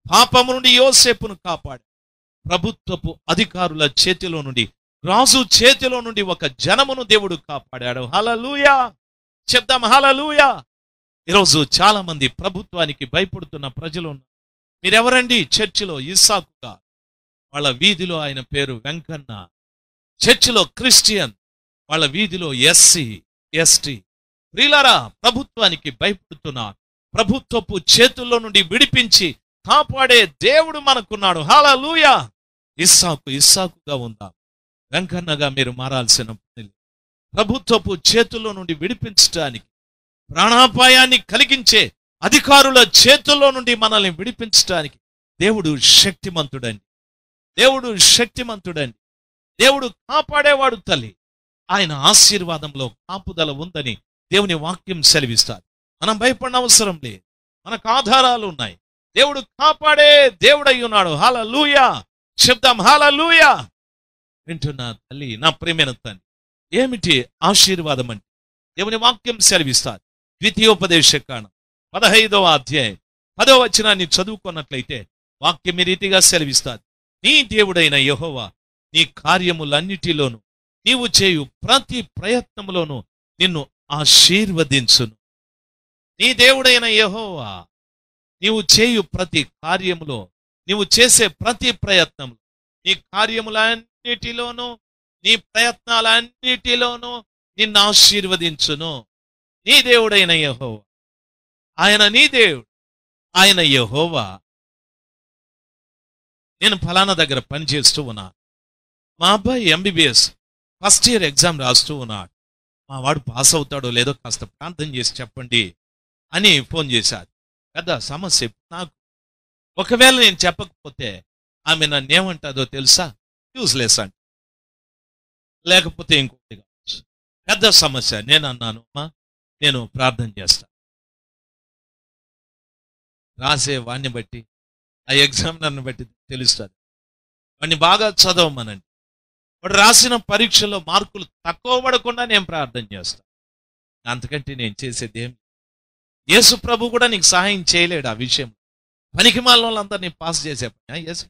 పాపము నుండి యోసేపును కాపాడు, ప్రభుత్వపు అధికారుల చేతిలో నుండి, రాజు చేతిలో నుండి ఒక జనమును దేవుడు కాపాడాడు. హల్లెలూయా చెప్దాం, హల్లెలూయా. ఈరోజు చాలా మంది ప్రభుత్వానికి భయపడుతున్న ప్రజలు ఉన్నారు. మీరెవరండి? చర్చిలో ఇస్సాకుగా, వాళ్ళ వీధిలో ఆయన పేరు వెంకన్న. చర్చిలో క్రిస్టియన్, వాళ్ళ వీధిలో ఎస్సీ ఎస్టీ. ప్రియులారా, ప్రభుత్వానికి భయపడుతున్నారు. ప్రభుత్వపు చేతుల్లో నుండి విడిపించి కాపాడే దేవుడు మనకున్నాడు. హల్లెలూయా. ఇస్సాకుగా ఉందాం. వెంకన్నగా మీరు మారాల్సిన పని. ప్రభుత్వపు చేతుల్లో నుండి విడిపించడానికి, ప్రాణాపాయాన్ని కలిగించే అధికారుల చేతుల్లో నుండి మనల్ని విడిపించడానికి దేవుడు శక్తిమంతుడండి. దేవుడు శక్తిమంతుడండి. దేవుడు కాపాడేవాడు తల్లి. ఆయన ఆశీర్వాదంలో కాపుదల ఉందని దేవుని వాక్యం సెలవిస్తారు. మనం భయపడిన అవసరం లేదు. మనకు ఆధారాలు ఉన్నాయి. దేవుడు కాపాడే దేవుడై ఉన్నాడు. హల్లెలూయా చెప్దాం, హల్లెలూయా. వింటున్నా తల్లి, నా ప్రియమైన తండ్రి, ఏమిటి ఆశీర్వాదం అంటే? దేవుని వాక్యం సెలవిస్తారు. ద్వితీయోపదేశకాండం 15వ అధ్యాయం 10వ వచనాన్ని చదువుకున్నట్లయితే వాక్యం ఈ రీతిగా సెలవిస్తారు. నీ దేవుడైన యెహోవా నీ కార్యములన్నిటిలోను నీవు చేయు ప్రతి ప్రయత్నములోను నిన్ను ఆశీర్వదించును. నీ దేవుడైన యెహోవా నీవు చేయు ప్రతి కార్యములో, నీవు చేసే ప్రతి ప్రయత్నం, నీ కార్యములన్నిటిలోనూ, నీ ప్రయత్నాలన్నిటిలోనూ నిన్ను ఆశీర్వదించును. నీ దేవుడైన యెహోవా, ఆయన నీ దేవుడు, ఆయన యెహోవా. నేను ఫలానా దగ్గర పని చేస్తూ ఉన్నాను. మా అబ్బాయి ఎంబీబీఎస్ ఫస్ట్ ఇయర్ ఎగ్జామ్ రాస్తూ ఉన్నాడు. మా వాడు పాస్ అవుతాడో లేదో కాస్త ప్రార్థన చేసి చెప్పండి అని ఫోన్ చేశారు. పెద్ద సమస్య నాకు. ఒకవేళ నేను చెప్పకపోతే ఆమె నన్ను ఏమంటుందో తెలుసా? యూజ్లెస్ అంట, లేకపోతే ఇంకోటి కావచ్చు. పెద్ద సమస్య. నేను అన్నాను, అమ్మా నేను ప్రార్థన చేస్తాను. రాసే వాడిని బట్టి, ఆ ఎగ్జామినర్ని బట్టి తెలుస్తుంది. వాడిని బాగా చదవమనండి. వాడు రాసిన పరీక్షలో మార్కులు తక్కువ పడకుండా నేను ప్రార్థన చేస్తాను. అంతకంటే నేను చేసేది ఏం? యేసు ప్రభు కూడా నీకు సహాయం చేయలేడు ఆ విషయం. పనికి మాలిన వాళ్ళందరినీ పాస్ చేసే పని యేసు,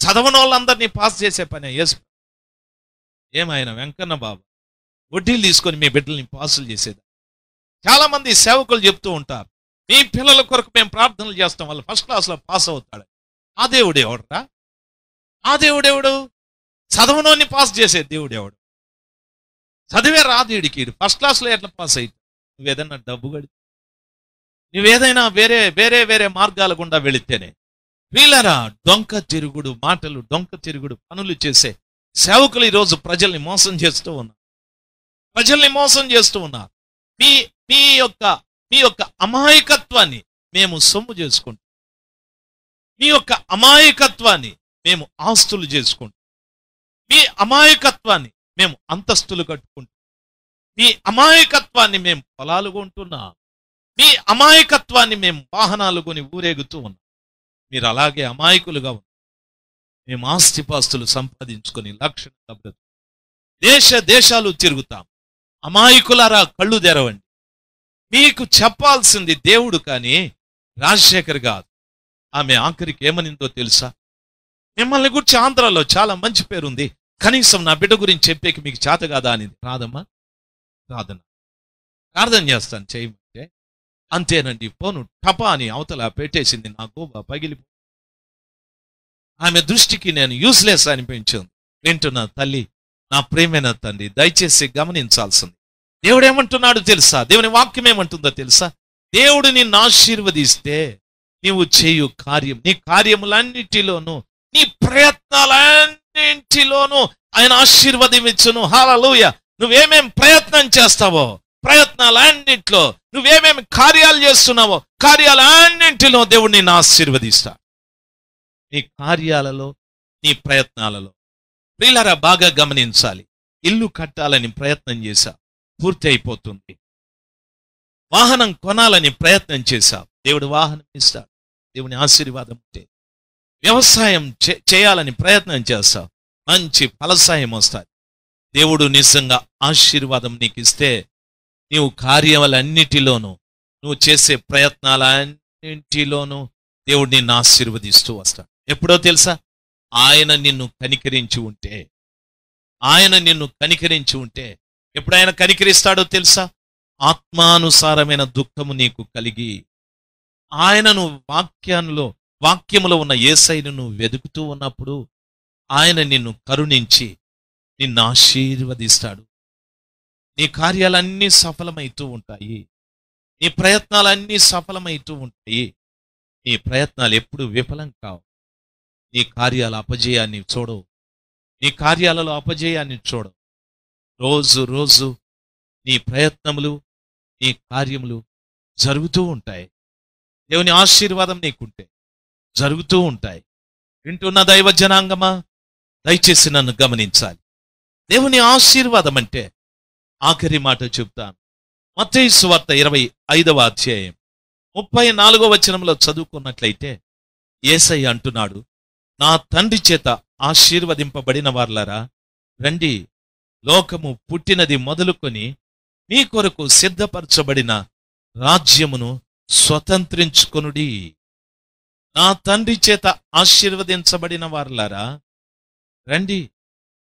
చదవని వాళ్ళందరినీ పాస్ చేసే పని యేసు. ఏమైనా వెంకన్న బాబు వడ్డీలు తీసుకొని మీ బిడ్డల్ని పాసులు చేసేది. చాలా మంది సేవకులు చెప్తూ ఉంటారు, మీ పిల్లల కొరకు మేము ప్రార్థనలు చేస్తాం, వాళ్ళు ఫస్ట్ క్లాస్లో పాస్ అవుతాడు. ఆ దేవుడు ఎవడరా? ఆ దేవుడు ఎవడు? చదవనోని పాస్ చేసే దేవుడు ఎవడు? చదివే రాదు వీడికి. ఫస్ట్ క్లాస్లో ఎట్లా పాస్ అయితే? నువ్వేదన్నా డబ్బు గడి, నువ్వేదైనా వేరే వేరే వేరే మార్గాల గుండా వెళితేనే. వీళ్ళరా డొంక తిరుగుడు మాటలు, డొంక తిరుగుడు పనులు చేసే సేవకులు ఈరోజు ప్రజల్ని మోసం చేస్తూ ఉన్నారు. ప్రజల్ని మోసం చేస్తూ ఉన్నారు. మీ యొక్క అమాయకత్వాన్ని మేము సొమ్ము చేసుకుంటాం. మీ యొక్క అమాయకత్వాన్ని మేము ఆస్తులు చేసుకుంటాం. మీ అమాయకత్వాన్ని మేము అంతస్తులు కట్టుకుంటాం. మీ అమాయకత్వాన్ని మేము పొలాలు కొంటున్నాం. మీ అమాయకత్వాన్ని మేము వాహనాలు కొని ఊరేగుతూ ఉన్నాం. మీరు అలాగే అమాయకులుగా ఉన్నారు. మేము ఆస్తిపాస్తులు సంపాదించుకొని లక్షణంగా బ్రతుకు, దేశాలు తిరుగుతాం. అమాయకులారా కళ్ళు తెరవండి. మీకు చెప్పాల్సింది దేవుడు కానీ రాజశేఖర్ కాదు. ఆమె ఆఖరికి ఏమనిందో తెలుసా? మిమ్మల్ని గురించి ఆంధ్రాలో చాలా మంచి పేరుంది, కనీసం నా బిడ్డ గురించి చెప్పేకి మీకు చేత కాదా అనింది. రాదమ్మా, రాదన్నా, ప్రార్థన చేస్తాను చేయమంటే అంతేనండి, పోను టపా అని అవతల పెట్టేసింది. నా గోబ పగిలిపో. ఆమె దృష్టికి నేను యూస్లెస్ అనిపించింది. వింటున్నా తల్లి, నా ప్రియమైన తండ్రి, దయచేసి గమనించాల్సింది. దేవుడు ఏమంటున్నాడు తెలుసా? దేవుని వాక్యం ఏమంటుందో తెలుసా? దేవుడు నిన్ను ఆశీర్వదిస్తే నీవు చేయు కార్యం, నీ కార్యములన్నిటిలోనూ, నీ ప్రయత్నాలన్నింటిలోనూ ఆయన ఆశీర్వదించును. హల్లెలూయా. నువ్వేమేం ప్రయత్నం చేస్తావో, ప్రయత్నాలన్నింటిలో నువ్వేమేమి కార్యాలు చేస్తున్నావో, కార్యాలన్నింటిలో దేవుడు నిన్ను ఆశీర్వదిస్తాడు. నీ కార్యాలలో, నీ ప్రయత్నాలలో. ప్రియులారా, బాగా గమనించాలి. ఇల్లు కట్టాలని ప్రయత్నం చేశా, పూర్తి అయిపోతుంది. వాహనం కొనాలని ప్రయత్నం చేశావు, దేవుడు వాహనం ఇస్తాడు, దేవుని ఆశీర్వాదం ఉంటే. వ్యవసాయం చేయాలని ప్రయత్నం చేస్తావు, మంచి ఫలసాయం వస్తుంది. దేవుడు నిజంగా ఆశీర్వాదం నీకు ఇస్తే నీవు కార్యాలన్నిటిలోనూ, నువ్వు చేసే ప్రయత్నాలన్నింటిలోనూ దేవుడు నిన్ను ఆశీర్వదిస్తూ వస్తాడు. ఎప్పుడో తెలుసా? ఆయన నిన్ను కనికరించి ఉంటే. ఆయన నిన్ను కనికరించి ఉంటే. ఎప్పుడు ఆయన కనికరిస్తాడో తెలుసా? ఆత్మానుసారమైన దుఃఖము నీకు కలిగి, ఆయనను వాక్యములో ఉన్న యేసయ్యను నువ్వు వెతుకుతూ ఉన్నప్పుడు ఆయన నిన్ను కరుణించి నిన్ను ఆశీర్వదిస్తాడు. నీ కార్యాలన్నీ సఫలమైతూ ఉంటాయి, నీ ప్రయత్నాలన్నీ సఫలమైతూ ఉంటాయి. నీ ప్రయత్నాలు ఎప్పుడు విఫలం కావు. నీ కార్యాల అపజయాన్ని చూడవు, నీ కార్యాలలో అపజయాన్ని చూడవు. రోజు రోజు నీ ప్రయత్నములు, నీ కార్యములు జరుగుతూ ఉంటాయి. దేవుని ఆశీర్వాదం నీకుంటే జరుగుతూ ఉంటాయి. వింటున్న దైవ జనాంగమా, దయచేసి నన్ను గమనించాలి. దేవుని ఆశీర్వాదం అంటే ఆఖరి మాట చెప్తాను. మత్తయి సువార్త 25వ అధ్యాయం 34వ వచనంలో చదువుకున్నట్లయితే యేసయ్య అంటున్నాడు, నా తండ్రి చేత ఆశీర్వదింపబడిన వార్లారా, రండి, లోకము పుట్టినది మొదలుకొని మీ కొరకు సిద్ధపరచబడిన రాజ్యమును స్వతంత్రించుకొనుడి. నా తండ్రి చేత ఆశీర్వదించబడిన వార్లారా, రండి,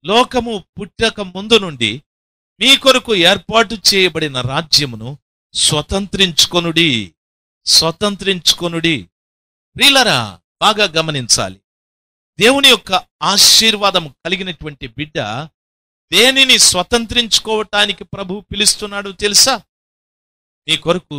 లోకము పుట్టక ముందు నుండి మీ కొరకు ఏర్పాటు చేయబడిన రాజ్యమును స్వతంత్రించుకొనుడి. స్వతంత్రించుకొనుడి. ప్రియులారా, బాగా గమనించాలి. దేవుని యొక్క ఆశీర్వాదం కలిగినటువంటి బిడ్డ దేనిని స్వతంత్రించుకోవటానికి ప్రభు పిలుస్తున్నాడు తెలుసా? నీ కొరకు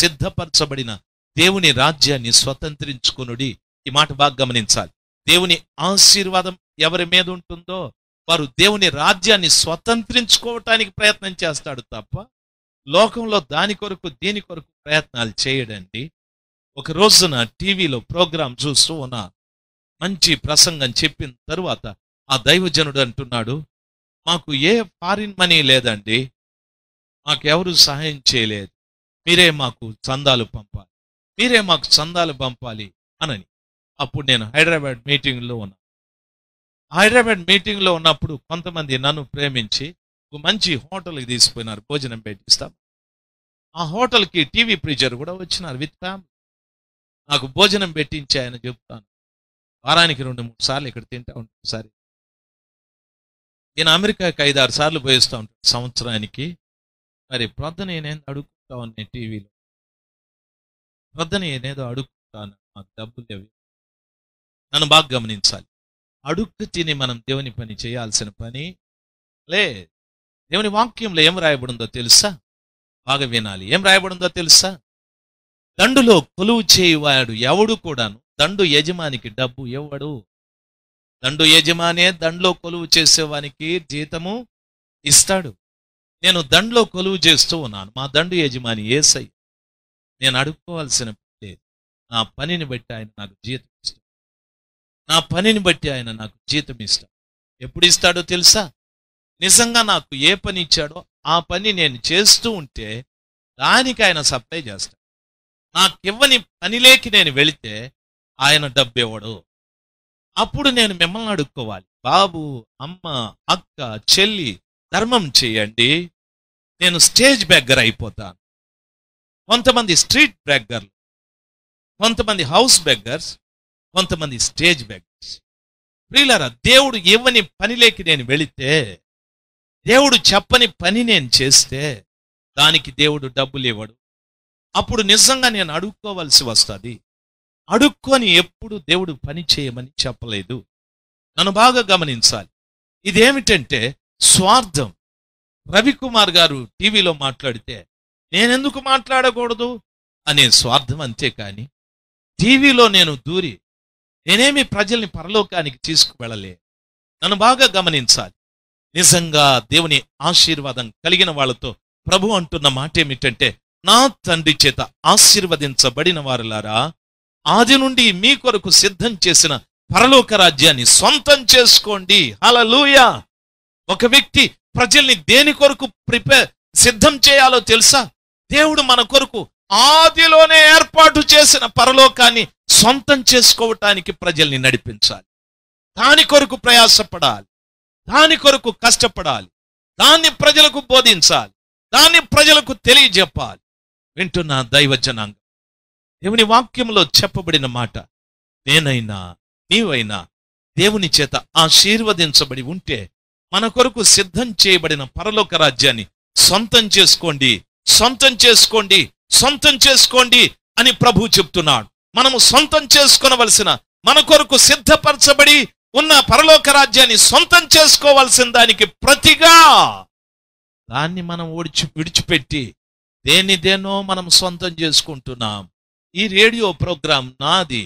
సిద్ధపరచబడిన దేవుని రాజ్యాన్ని స్వతంత్రించుకొనుడి. ఈ మాట బాగా గమనించాలి. దేవుని ఆశీర్వాదం ఎవరి మీద ఉంటుందో వారు దేవుని రాజ్యాన్ని స్వతంత్రించుకోవటానికి ప్రయత్నం చేస్తాడు తప్ప లోకంలో దాని కొరకు దీని కొరకు ప్రయత్నాలు చేయడండి. ఒక రోజున టీవీలో ప్రోగ్రాం చూస్తూ ఉన్న మంచి ప్రసంగం చెప్పిన తరువాత ఆ దైవజనుడు అంటున్నాడు, మాకు ఏ ఫారిన్ మనీ లేదండి, మాకెవరు సహాయం చేయలేదు, మీరే మాకు చందాలు పంపాలి, మీరే మాకు చందాలు పంపాలి అనని. అప్పుడు నేను హైదరాబాద్ మీటింగ్లో ఉన్నా. హైదరాబాద్ మీటింగ్లో ఉన్నప్పుడు కొంతమంది నన్ను ప్రేమించి ఒక మంచి హోటల్కి తీసుకుపోయినారు, భోజనం పెట్టిస్తాం. ఆ హోటల్కి టీవీ ప్రీచర్ కూడా వచ్చినారు విత్ ఫ్యామిలీ. నాకు భోజనం పెట్టించి ఆయన చెప్తాను, వారానికి 2-3 సార్లు ఇక్కడ తింటా ఉంటాను. సరే, నేను అమెరికాకి 5-6 సార్లు పోయిస్తూ ఉంటాను సంవత్సరానికి. మరి ప్రొద్దున నేనేదో అడుగుతా ఉన్నాయి టీవీలో, ప్రొద్దున నేనేదో అడుగుతాను, మాకు డబ్బులు లేవు. నన్ను బాగా గమనించాలి. అడుక్కు తిని మనం దేవుని పని చేయాల్సిన పని లే. దేవుని వాక్యంలో ఏం రాయబడిందో తెలుసా? బాగా వినాలి. ఏం రాయబడిందో తెలుసా? దండులో కొలువు చేయువాడు ఎవడు కూడాను దండు యజమానికి డబ్బు ఇవ్వడు. దండు యజమానే దండులో కొలువు చేసేవానికి జీతము ఇస్తాడు. నేను దండులో కొలువు చేస్తూ ఉన్నాను. మా దండు యజమాని యేసయ్య. నేను అడుక్కోవాల్సిన పని లేదు. నా పనిని బట్టి ఆయన నాకు జీతం ఇస్తాడు. నా పనిని బట్టి ఆయన నాకు జీతం ఇస్తాడు. ఎప్పుడు ఇస్తాడో తెలుసా? నిజంగా నాకు ఏ పని ఇచ్చాడో ఆ పని నేను చేస్తూ ఉంటే దానికి ఆయన సప్లై చేస్తాడు. నాకివ్వని పనిలేకి నేను వెళితే ఆయన డబ్బు ఇవ్వడు. అప్పుడు నేను మిమ్మల్ని అడుక్కోవాలి, బాబు, అమ్మ, అక్క, చెల్లి ధర్మం చేయండి, నేను స్టేజ్ బెగ్గర్ అయిపోతాను. కొంతమంది స్ట్రీట్ బెగ్గర్లు, కొంతమంది హౌస్ బెగ్గర్స్, కొంతమంది స్టేజ్ బెగ్గర్స్. ప్రియులారా, దేవుడు ఇవ్వని పనిలేకి నేను వెళితే, దేవుడు చెప్పని పని నేను చేస్తే దానికి దేవుడు డబ్బులు ఇవ్వడు. అప్పుడు నిజంగా నేను అడుక్కోవలసి వస్తుంది. అడుక్కొని ఎప్పుడు దేవుడు పని చేయమని చెప్పలేదు. నన్ను బాగా గమనించాలి. ఇదేమిటంటే స్వార్థం. రవికుమార్ గారు టీవీలో మాట్లాడితే నేనెందుకు మాట్లాడకూడదు అనే స్వార్థం. అంతేకాని టీవీలో నేను దూరి నేనేమి ప్రజల్ని పరలోకానికి తీసుకువెళ్ళలే. నన్ను బాగా గమనించాలి. నిజంగా దేవుని ఆశీర్వాదం కలిగిన వాళ్ళతో ప్రభు అంటున్న మాట ఏమిటంటే, నా తండ్రి చేత ఆశీర్వదించబడిన వారులారా, ఆది నుండి మీ కొరకు సిద్ధం చేసిన పరలోక రాజ్యాన్ని సొంతం చేసుకోండి. హల్లెలూయా. ఒక వ్యక్తి ప్రజల్ని దేని కొరకు సిద్ధం చేయాలో తెలుసా? దేవుడు మన కొరకు ఆదిలోనే ఏర్పాటు చేసిన పరలోకాన్ని సొంతం చేసుకోవటానికి ప్రజల్ని నడిపించాలి. దాని కొరకు ప్రయాసపడాలి, దాని కొరకు కష్టపడాలి, దాన్ని ప్రజలకు బోధించాలి, దాన్ని ప్రజలకు తెలియజెప్పాలి. వింటున్న దైవ జనాంగం, దేవుని వాక్యంలో చెప్పబడిన మాట, నేనైనా నీవైనా దేవుని చేత ఆశీర్వదించబడి ఉంటే మన కొరకు సిద్ధం చేయబడిన పరలోక రాజ్యాన్ని సొంతం చేసుకోండి, సొంతం చేసుకోండి, సొంతం చేసుకోండి అని ప్రభు చెప్తున్నాడు. మనము సొంతం చేసుకొనవలసిన, మన కొరకు సిద్ధపరచబడి ఉన్న పరలోక రాజ్యాన్ని సొంతం చేసుకోవాల్సిన దానికి ప్రతిగా దాన్ని మనం విడిచిపెట్టి దేన్నో మనం సొంతం చేసుకుంటున్నాం. ఈ రేడియో ప్రోగ్రాం నాది,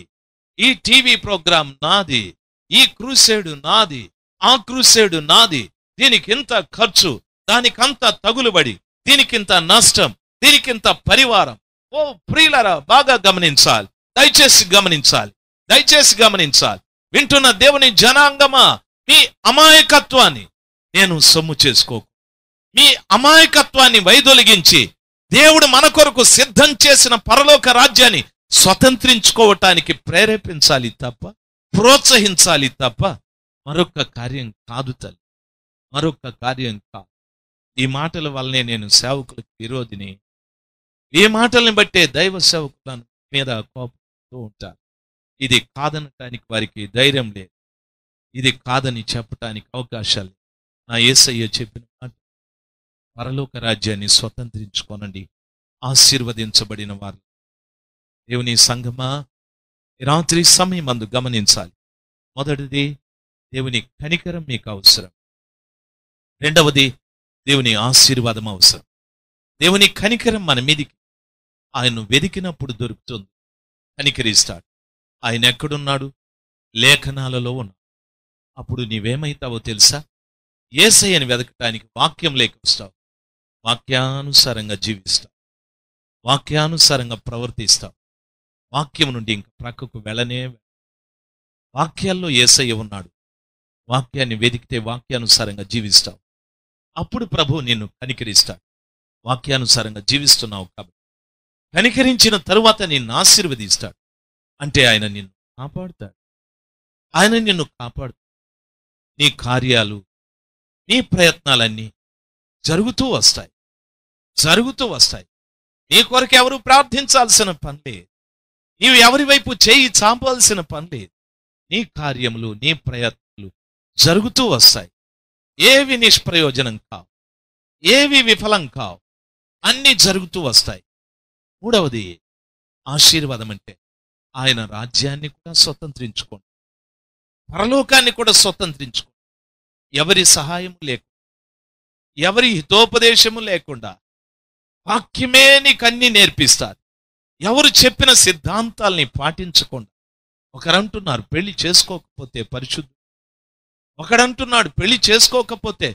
ఈ టీవీ ప్రోగ్రాం నాది, ఈ క్రూసేడు నాది, ఆ క్రూసేడు నాది, దీనికి ఇంత ఖర్చు, దానికంత తగులుబడి, దీనికింత నష్టం, దీనికింత పరివారం. ఓ ప్రియులారా, బాగా గమనించాలి, దయచేసి గమనించాలి, దయచేసి గమనించాలి. వింటున్న దేవుని జనాంగమా, మీ అమాయకత్వాన్ని నేను సొమ్ము చేసుకోకు. మీ అమాయకత్వాన్ని వైదొలిగించి దేవుడు మన కొరకు సిద్ధం చేసిన పరలోక రాజ్యాన్ని స్వతంత్రించుకోవటానికి ప్రేరేపించాలి తప్ప, ప్రోత్సహించాలి తప్ప మరొక కార్యం కాదు తల్లి, మరొక కార్యం కాదు. ఈ మాటల వల్లనే నేను సేవకులకు విరోధిని. ఈ మాటల్ని బట్టే దైవ సేవకుల మీద కోపంతో ఉంటారు. ఇది కాదనటానికి వారికి ధైర్యం లేదు, ఇది కాదని చెప్పటానికి అవకాశాలు. నా యేసయ్య చెప్పిన మాట, పరలోక రాజ్యాన్ని స్వతంత్రించుకోనండి ఆశీర్వదించబడిన వారు. దేవుని సంఘమా, రాత్రి సమయం అందు గమనించాలి. మొదటిది, దేవుని కనికరం మీకు అవసరం. రెండవది, దేవుని ఆశీర్వాదం అవసరం. దేవుని కనికరం మన మీదికి ఆయన్ను వెదికినప్పుడు దొరుకుతుంది, కనికరిస్తాడు. ఆయన ఎక్కడున్నాడు? లేఖనాలలో ఉన్నాడు. అప్పుడు నీవేమైతావో తెలుసా? యేసయ్యని వెదకటానికి వాక్యం లేక వస్తావు, వాక్యానుసారంగా జీవిస్తావు, వాక్యానుసారంగా ప్రవర్తిస్తావు. వాక్యం నుండి ఇంక ప్రక్కకు వెళ్ళనే. వాక్యాల్లో యేసయ్య ఉన్నాడు, వాక్యాన్ని వెదికితే వాక్యానుసారంగా జీవిస్తావు. అప్పుడు ప్రభు నిన్ను కనికరిస్తాడు. వాక్యానుసారంగా జీవిస్తున్నావు కాబట్టి కనికరించిన తరువాత నిన్ను ఆశీర్వదిస్తాడు. అంటే ఆయన నిన్ను కాపాడుతాడు, ఆయన నిన్ను కాపాడుతాడు. నీ కార్యాలు, నీ ప్రయత్నాలన్నీ జరుగుతూ వస్తాయి, జరుగుతూ వస్తాయి. నీ కొరకు ఎవరు ప్రార్థించాల్సిన పని లేదు, నీవు ఎవరి వైపు చేయి చాపాల్సిన పని లేదు. నీ కార్యములు, నీ ప్రయత్నాలు జరుగుతూ వస్తాయి. ఏవి నిష్ప్రయోజనం కావు, ఏవి విఫలం కావు, అన్నీ జరుగుతూ వస్తాయి. మూడవది, ఆశీర్వాదం అంటే ఆయన రాజ్యాన్ని కూడా స్వతంత్రించుకోండి, పరలోకాన్ని కూడా స్వతంత్రించుకోండి. ఎవరి సహాయం లేకుండా, ఎవరి హితోపదేశము లేకుండా వాక్యమే నీకన్నీ నేర్పిస్తారు. ఎవరు చెప్పిన సిద్ధాంతాల్ని పాటించకుండా. ఒకరంటున్నారు పెళ్లి చేసుకోకపోతే పరిశుద్ధుడు, ఒకడంటున్నాడు పెళ్లి చేసుకోకపోతే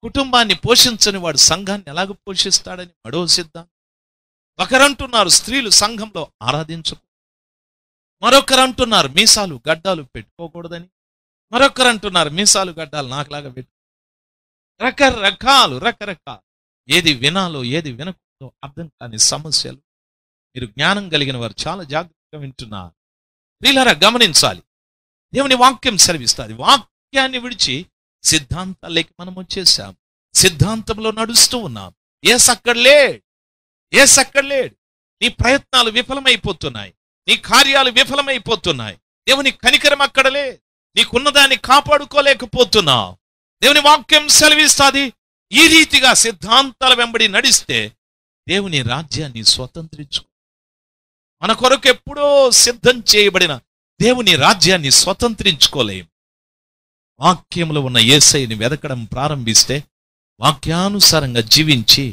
కుటుంబాన్ని పోషించని వాడు సంఘాన్ని ఎలాగ పోషిస్తాడని మరో సిద్ధాంతం. ఒకరంటున్నారు స్త్రీలు సంఘంలో ఆరాధించకు, మరొకరంటున్నారు మీసాలు గడ్డాలు పెట్టుకోకూడదని, మరొకరంటున్నారు మీసాలు గడ్డాలు నాకులాగా పెట్టు. రకరకాలు. ఏది వినాలో ఏది వినకూడదో అర్థం కాని సమస్యలు. మీరు జ్ఞానం కలిగిన వారు చాలా జాగ్రత్తగా వింటున్నారు. ప్రియులారా, గమనించాలి. దేవుని వాక్యం సెలవిస్తుంది. వాక్యాన్ని విడిచి సిద్ధాంతాలకి మనం వచ్చేసాం, సిద్ధాంతంలో నడుస్తూ ఉన్నాం. ఏసక్కడలేడు. నీ ప్రయత్నాలు విఫలమైపోతున్నాయి, నీ కార్యాలు విఫలమైపోతున్నాయి. దేవుని కనికరం అక్కడలే. నీకున్నదాన్ని కాపాడుకోలేకపోతున్నావు. దేవుని వాక్యం సెలవిస్తుంది. ఈ రీతిగా సిద్ధాంతాల వెంబడి నడిస్తే దేవుని రాజ్యాన్ని స్వతంత్రించుకో. మన కొరకు ఎప్పుడో సిద్ధం చేయబడిన దేవుని రాజ్యాన్ని స్వతంత్రించుకోలేం. వాక్యంలో ఉన్న యేసయ్యని వెదకడం ప్రారంభిస్తే, వాక్యానుసారంగా జీవించి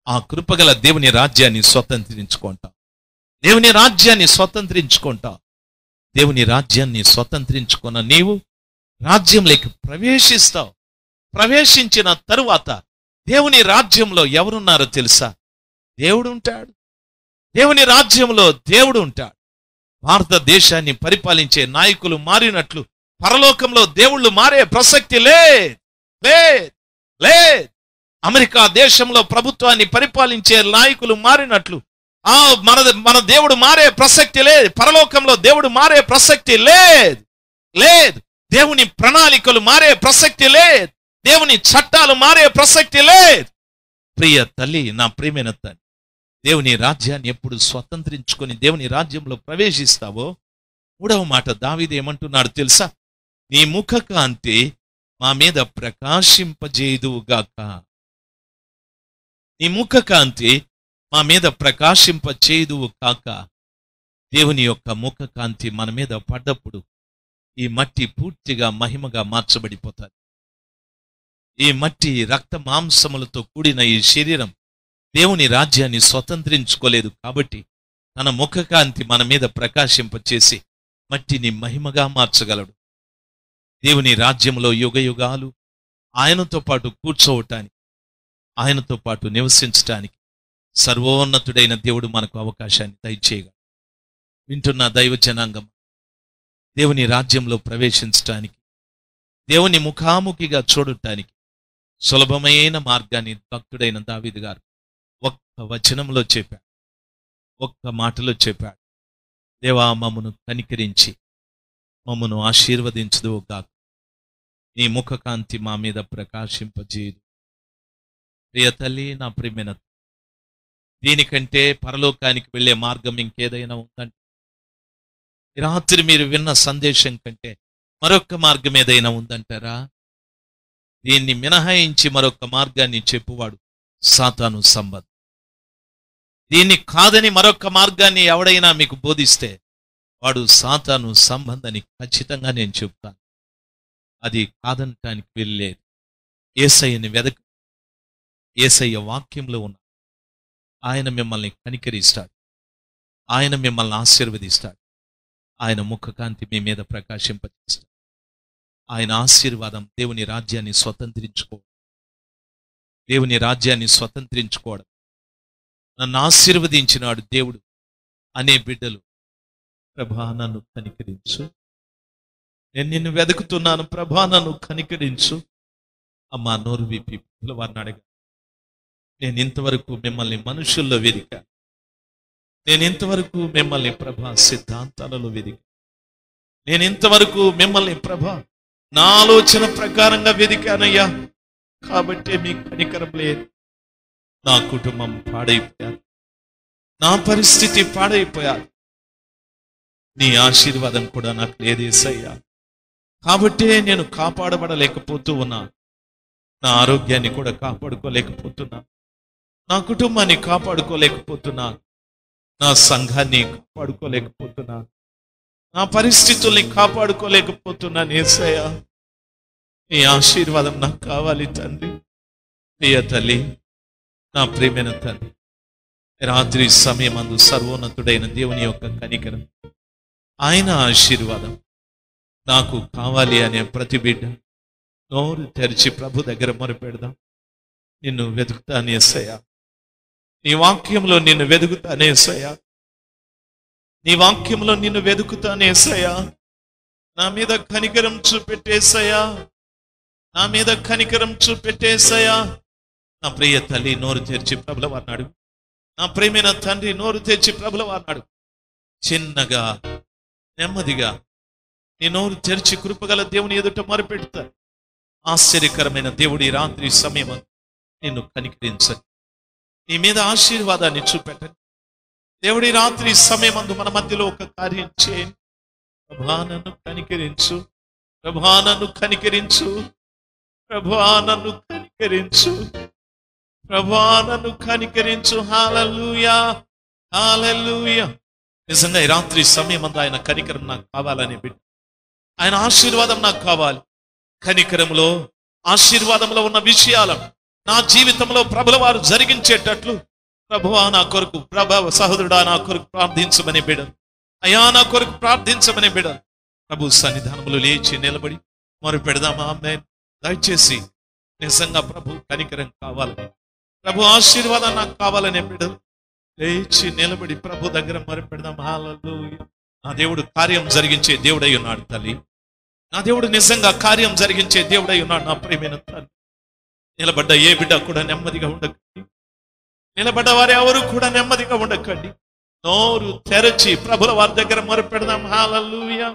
ఆ కృపగల దేవుని రాజ్యాన్ని స్వతంత్రించుకుంటాం. దేవుని రాజ్యాన్ని స్వతంత్రించుకుంటాం. దేవుని రాజ్యాన్ని స్వతంత్రించుకున్న నీవు రాజ్యంలోకి ప్రవేశిస్తావు. ప్రవేశించిన తరువాత దేవుని రాజ్యంలో ఎవరున్నారో తెలుసా? దేవుడు ఉంటాడు. దేవుని రాజ్యంలో దేవుడు ఉంటాడు. భారతదేశాన్ని పరిపాలించే నాయకులు మారినట్లు పరలోకంలో దేవుళ్ళు మారే ప్రసక్తి లేదు. అమెరికా దేశంలో ప్రభుత్వాన్ని పరిపాలించే నాయకులు మారినట్లు మన దేవుడు మారే ప్రసక్తి లేదు. పరలోకంలో దేవుడు మారే ప్రసక్తి లేదు. దేవుని ప్రణాళికలు మారే ప్రసక్తి లేదు. దేవుని చట్టాలు మారే ప్రసక్తి లేదు. ప్రియ తల్లి, నా ప్రియమైన తల్లి, దేవుని రాజ్యాన్ని ఎప్పుడు స్వతంత్రించుకొని దేవుని రాజ్యంలో ప్రవేశిస్తావో, 3వ మాట దావీదు ఏమంటున్నాడు తెలుసా? నీ ముఖ కాంతి మా మీద ప్రకాశింపజేయుదుగాక. నీ ముఖ కాంతి మా మీద ప్రకాశింపచేయుదువు కాక. దేవుని యొక్క ముఖ కాంతి మన మీద పడ్డప్పుడు ఈ మట్టి పూర్తిగా మహిమగా మార్చబడిపోతుంది. ఈ మట్టి రక్త మాంసములతో కూడిన ఈ శరీరం దేవుని రాజ్యాన్ని స్వతంత్రించుకోలేదు కాబట్టి తన ముఖ కాంతి మన మీద ప్రకాశింపచేసి మట్టిని మహిమగా మార్చగలడు. దేవుని రాజ్యంలో యుగయుగాలు ఆయనతో పాటు కూర్చోవటానికి, ఆయనతో పాటు నివసించటానికి సర్వోన్నతుడైన దేవుడు మనకు అవకాశాన్ని దయచేయగలడు. వింటున్న దైవ జనాంగం, దేవుని రాజ్యంలో ప్రవేశించటానికి, దేవుని ముఖాముఖిగా చూడటానికి సులభమైన మార్గాన్ని భక్తుడైన దావీదు గారు ఒక్క వచనంలో చెప్పాడు, ఒక్క మాటలో చెప్పాడు. దేవా, మమ్మను కనికరించి మమ్మను ఆశీర్వదించదు గాక. నీ ముఖ కాంతి మా మీద ప్రకాశింపజేయదు. ప్రియ తల్లి, నా ప్రియమైన, దీనికంటే పరలోకానికి వెళ్ళే మార్గం ఇంకేదైనా ఉందంటే, రాత్రి మీరు విన్న సందేశం కంటే మరొక మార్గం ఏదైనా ఉందంటారా? దీన్ని మినహాయించి మరొక మార్గాన్ని చెప్పువాడు సాతాను సంబంధం. దీన్ని కాదని మరొక మార్గాన్ని ఎవడైనా మీకు బోధిస్తే వాడు సాతాను సంబంధాన్ని ఖచ్చితంగా నేను చెప్తాను. అది కాదనటానికి వెళ్ళలేదు. యేసయ్యని వెదక, యేసయ్య వాక్యంలో ఉన్న ఆయన మిమ్మల్ని కనికరిస్తాడు. ఆయన మిమ్మల్ని ఆశీర్వదిస్తాడు. ఆయన ముఖకాంతి మీ మీద ప్రకాశింపజేస్తాడు. ఆయన ఆశీర్వాదం దేవుని రాజ్యాన్ని స్వతంత్రించుకోవడం. దేవుని రాజ్యాన్ని స్వతంత్రించుకోవడం. నన్ను ఆశీర్వదించినాడు దేవుడు అనే బిడ్డలు, ప్రభా నన్ను కనికరించు, నేను నిన్ను వెతుకుతున్నాను, ప్రభా నన్ను కనికరించు. అమ్మా, నోరు విప్పి పిల్లవారిని అడగా. నేను ఇంతవరకు మిమ్మల్ని మనుషుల్లో వెదికా. నేను ఇంతవరకు మిమ్మల్ని ప్రభా సిద్ధాంతాలలో వెదికా. నేను ఇంతవరకు మిమ్మల్ని ప్రభా నా ఆలోచన ప్రకారంగా వెదికానయ్యా. కాబట్టే మీకు కనికరం లేదు. నా కుటుంబం పాడైపోయారు, నా పరిస్థితి పాడైపోయారు. నీ ఆశీర్వాదం కూడా నాకు లేదేసయ్యా. కాబట్టే నేను కాపాడబడలేకపోతూ ఉన్నా. నా ఆరోగ్యాన్ని కూడా కాపాడుకోలేకపోతున్నా. నా కుటుంబాన్ని కాపాడుకోలేకపోతున్నా. నా సంఘాన్ని కాపాడుకోలేకపోతున్నా. నా పరిస్థితుల్ని కాపాడుకోలేకపోతున్నాను యేసయ్యా. నీ ఆశీర్వాదం నాకు కావాలి తండ్రి. ప్రియ తల్లి, నా ప్రియమైన తల్లి, రాత్రి సమయమందు సర్వోన్నతుడైన దేవుని యొక్క కనికరం, ఆయన ఆశీర్వాదం నాకు కావాలి అనే ప్రతి బిడ్డ నోరు తెరిచి ప్రభు దగ్గర మొరపెడదాం. నిన్ను వెతుకుతాను యేసయ్యా. నీ వాక్యంలో నిన్ను వెతుకుతాను యేసయ్యా. నీ వాక్యంలో నిన్ను వెతుకుతాను యేసయ్యా. నా మీద కనికరం చూపెట్టేసయ్యా. నా మీద కనికరం చూపెట్టేసయ్యా. నా ప్రియ తల్లి, నోరు తెరిచి ప్రభుల వారినాడు. నా ప్రియమైన తండ్రి, నోరు తెరిచి ప్రభుల వారినాడు. చిన్నగా, నెమ్మదిగా నీ నోరు తెరిచి కృపగల దేవుని ఎదుట మొరపెడతారు. ఆశ్చర్యకరమైన దేవుడి రాత్రి సమయం నిన్ను కనికరించండి. నీ మీద ఆశీర్వాదాన్ని చూపెట్టండి. దేవుడి రాత్రి సమయమందు మన మధ్యలో ఒక కార్యం చేయండి. ప్రభా నన్ను కనికరించు, ప్రభా నన్ను కనికరించు, ప్రభా నన్ను కనికరించు, ప్రభా నన్ను కనికరించు. హల్లెలూయా, హల్లెలూయా. నిజంగా ఈ రాత్రి సమయమందు ఆయన కనికరం నాకు కావాలని బిడ్డ, ఆయన ఆశీర్వాదం నాకు కావాలి. కనికరములో ఆశీర్వాదంలో ఉన్న విషయాలను నా జీవితంలో ప్రభుల వారు జరిగించేటట్లు ప్రభువా నా కొరకు సహోదరుడా నా కొరకు ప్రార్థించమని బిడ్డలు, అయ్యా నా కొరకు ప్రార్థించమని బిడ్డలు ప్రభు సన్నిధానములు లేచి నిలబడి మరి పెడదామా? ఆమేన్. దయచేసి నిజంగా ప్రభు కనికరం కావాలని, ప్రభు ఆశీర్వాదం నాకు కావాలనే బిడ్డలు లేచి నిలబడి ప్రభు దగ్గర మరి పెడదాం. హల్లెలూయా. నా దేవుడు కార్యం జరిగించే దేవుడై ఉన్నాడు తల్లి. నా దేవుడు నిజంగా కార్యం జరిగించే దేవుడై ఉన్నాడు. నా ప్రియమైన తల్లి, నిలబడ్డ ఏ బిడ్డ కూడా నెమ్మదిగా ఉండకండి. నిలబడ్డ వారు ఎవరు కూడా నెమ్మదిగా ఉండకండి. నోరు తెరచి ప్రభుల వారి దగ్గర మొర పెడదాం. హల్లెలూయా.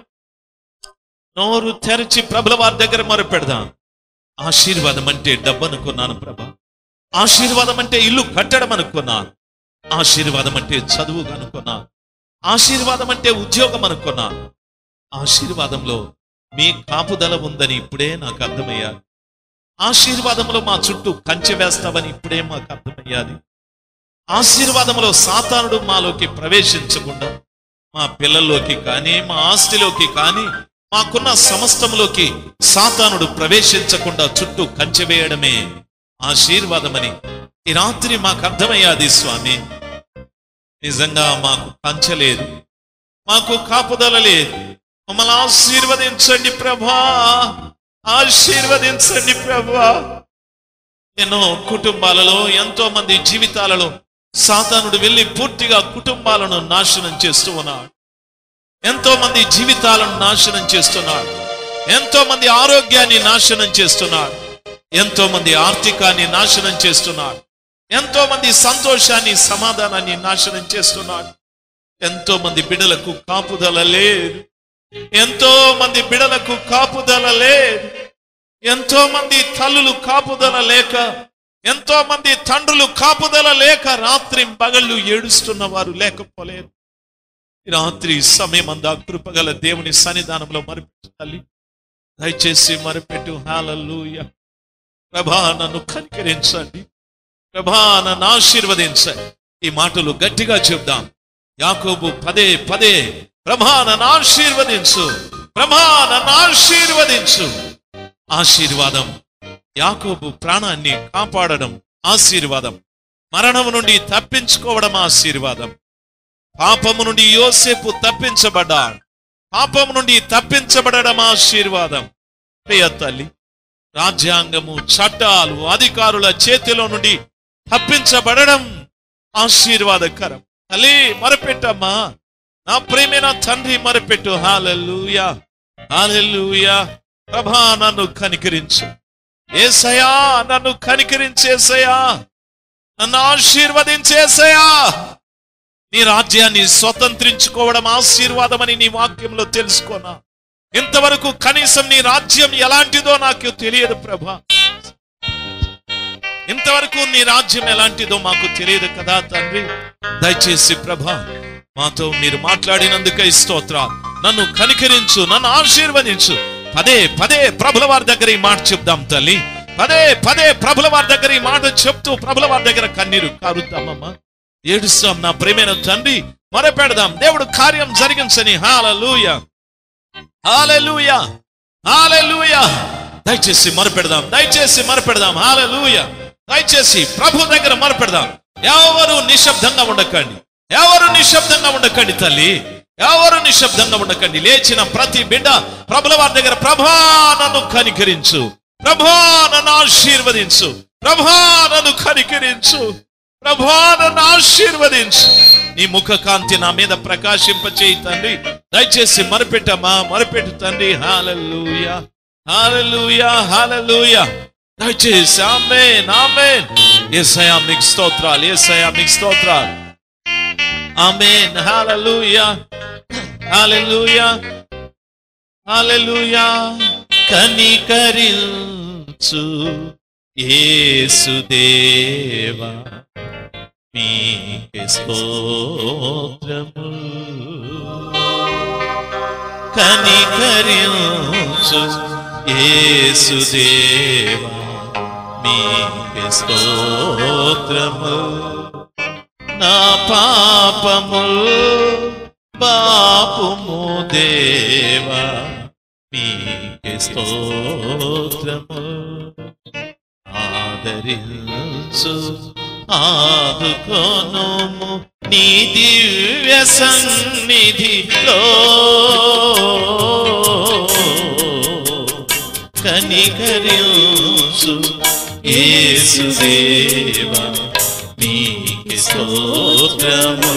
నోరు తెరచి ప్రభుల వారి దగ్గర మొర పెడదాం. ఆశీర్వాదం అంటే డబ్బు అనుకున్నాను ప్రభా, ఆశీర్వాదం అంటే ఇల్లు కట్టడం అనుకున్నాను, ఆశీర్వాదం అంటే చదువు అనుకున్నాను, ఆశీర్వాదం అంటే ఉద్యోగం అనుకున్నాను. ఆశీర్వాదంలో మీ కాపుదల ఉందని ఇప్పుడే నాకు అర్థమయ్యాది. ఆశీర్వాదంలో మా చుట్టూ కంచె వేస్తావని ఇప్పుడే మాకు అర్థమయ్యాది. ఆశీర్వాదంలో సాతానుడు మాలోకి ప్రవేశించకుండా, మా పిల్లల్లోకి కానీ మా ఆస్తిలోకి కానీ మాకున్న సమస్తంలోకి సాతానుడు ప్రవేశించకుండా చుట్టూ కంచె వేయడమే ఆశీర్వాదమని ఈ రాత్రి మాకు అర్థమయ్యాది స్వామి. నిజంగా మాకు కంచె లేదు, మాకు కాపుదల లేదు. మమ్మల్ని ఆశీర్వదించండి ప్రభా, ఆశీర్వదించండి ప్రభా. ఎన్నో కుటుంబాలలో, ఎంతో మంది జీవితాలలో సాతానుడు వెళ్ళి పూర్తిగా కుటుంబాలను నాశనం చేస్తూ ఉన్నాడు. ఎంతో మంది జీవితాలను నాశనం చేస్తున్నాడు. ఎంతో మంది ఆరోగ్యాన్ని నాశనం చేస్తున్నాడు. ఎంతో మంది ఆర్థికాన్ని నాశనం చేస్తున్నాడు. ఎంతో మంది సంతోషాన్ని, సమాధానాన్ని నాశనం చేస్తున్నాడు. ఎంతో మంది బిడ్డలకు కాపుదల లేదు. ఎంతో మంది బిడ్డలకు కాపుదల లేదు. ఎంతో మంది తల్లులు కాపుదల లేక, ఎంతో మంది తండ్రులు కాపుదల లేక రాత్రి పగళ్ళు ఏడుస్తున్న వారు లేకపోలేరు. రాత్రి సమయం అందా కృపగల దేవుని సన్నిధానంలో మరిపెట్టు తల్లి, దయచేసి మరిపెట్టు. హల్లెలూయా. ప్రభా నన్ను కనికరించండి, ప్రభా నన్ను ఆశీర్వదించండి. ఈ మాటలు గట్టిగా చెప్దాం. యాకోబు పదే పదే ప్రభా నన్ను ఆశీర్వదించు, ప్రభా నన్ను ఆశీర్వదించు. ఆశీర్వాదం యాకోబు ప్రాణాన్ని కాపాడడం ఆశీర్వాదం, మరణం నుండి తప్పించుకోవడం ఆశీర్వాదం. పాపము నుండి యోసేపు తప్పించబడ్డాడు, పాపము నుండి తప్పించబడడం ఆశీర్వాదం. ప్రియ తల్లి, రాజ్యాంగము, చట్టాలు, అధికారుల చేతిలో నుండి తప్పించబడడం ఆశీర్వాదకరం. తల్లి మరపెట్టమ్మా, నా ప్రియమైన తండ్రి మరపెట్టు. హల్లెలూయా, హల్లెలూయా. ప్రభా నన్ను కనికరించు యేసయ్యా, నన్ను కనికరించేసయ్యా, నన్ను ఆశీర్వదించేసయ్యా. నీ రాజ్యాన్ని స్వతంత్రించుకోవడం ఆశీర్వాదమని నీ వాక్యంలో తెలుసుకోనా? ఇంతవరకు కనీసం నీ రాజ్యం ఎలాంటిదో నాకు తెలియదు ప్రభా. ఇంతవరకు నీ రాజ్యం ఎలాంటిదో మాకు తెలియదు కదా తండ్రి. దయచేసి ప్రభా మాతో మీరు మాట్లాడినందుకై స్తోత్రాలు. నన్ను కనికరించు, నన్ను ఆశీర్వదించు. పదే పదే ప్రభుల వారి దగ్గర ఈ మాట చెప్దాం తల్లి. పదే పదే ప్రభుల వారి దగ్గర ఈ మాట చెప్తూ ప్రభుల వారి దగ్గర కన్నీరు కారుద్దామమ్మా, ఏడుస్తాం. నా ప్రేమైన తండ్రి మొరపెడదాం, దేవుడు కార్యం జరిగించని. హల్లెలూయా, హల్లెలూయా, హల్లెలూయా. దయచేసి మొరపెడదాం, దయచేసి మొరపెడదాం. హల్లెలూయా. దయచేసి ప్రభు దగ్గర మొరపెడదాం. ఎవరు నిశ్శబ్దంగా ఉండకండి, ఎవరు నిశ్శబ్దంగా ఉండకండి తల్లి, ఎవరు నిశ్శబ్దంగా ఉండకండి. లేచిన ప్రతి బిడ్డ ప్రభుల వారి దగ్గర ప్రభా నన్ను కనికరించు, ప్రభా నన్ను ఆశీర్వదించు, ప్రభా నన్ను కనికరించు, ప్రభా నన్ను ఆశీర్వదించు. నీ ముఖ కాంతి నా మీద ప్రకాశింపచేయి తండ్రి. దయచేసి మరపెట్టమ్మా, మరపెట్టు తండ్రి. హల్లెలూయా, హల్లెలూయా, హల్లెలూయా. దయచేసి ఆమేన్, ఆమేన్. యేసయ్యా మీకు స్తోత్రాలు, యేసయ్యా మీకు స్తోత్రాలు. ఆమేన్. హల్లెలూయా, హల్లెలూయా, హల్లెలూయా. కనికరించు యేసుదేవా, మీకే స్తోత్రము. కనికరించు యేసుదేవా, మీకే స్తోత్రము. నా పాపముల్ బాపుము దేవా, నీకే స్తోత్రము. ఆదరించు ఆదుకోనుము నీ దివ్య సన్నిధిలో, కనికరించు యేసుదేవా నీకే స్తోత్రము.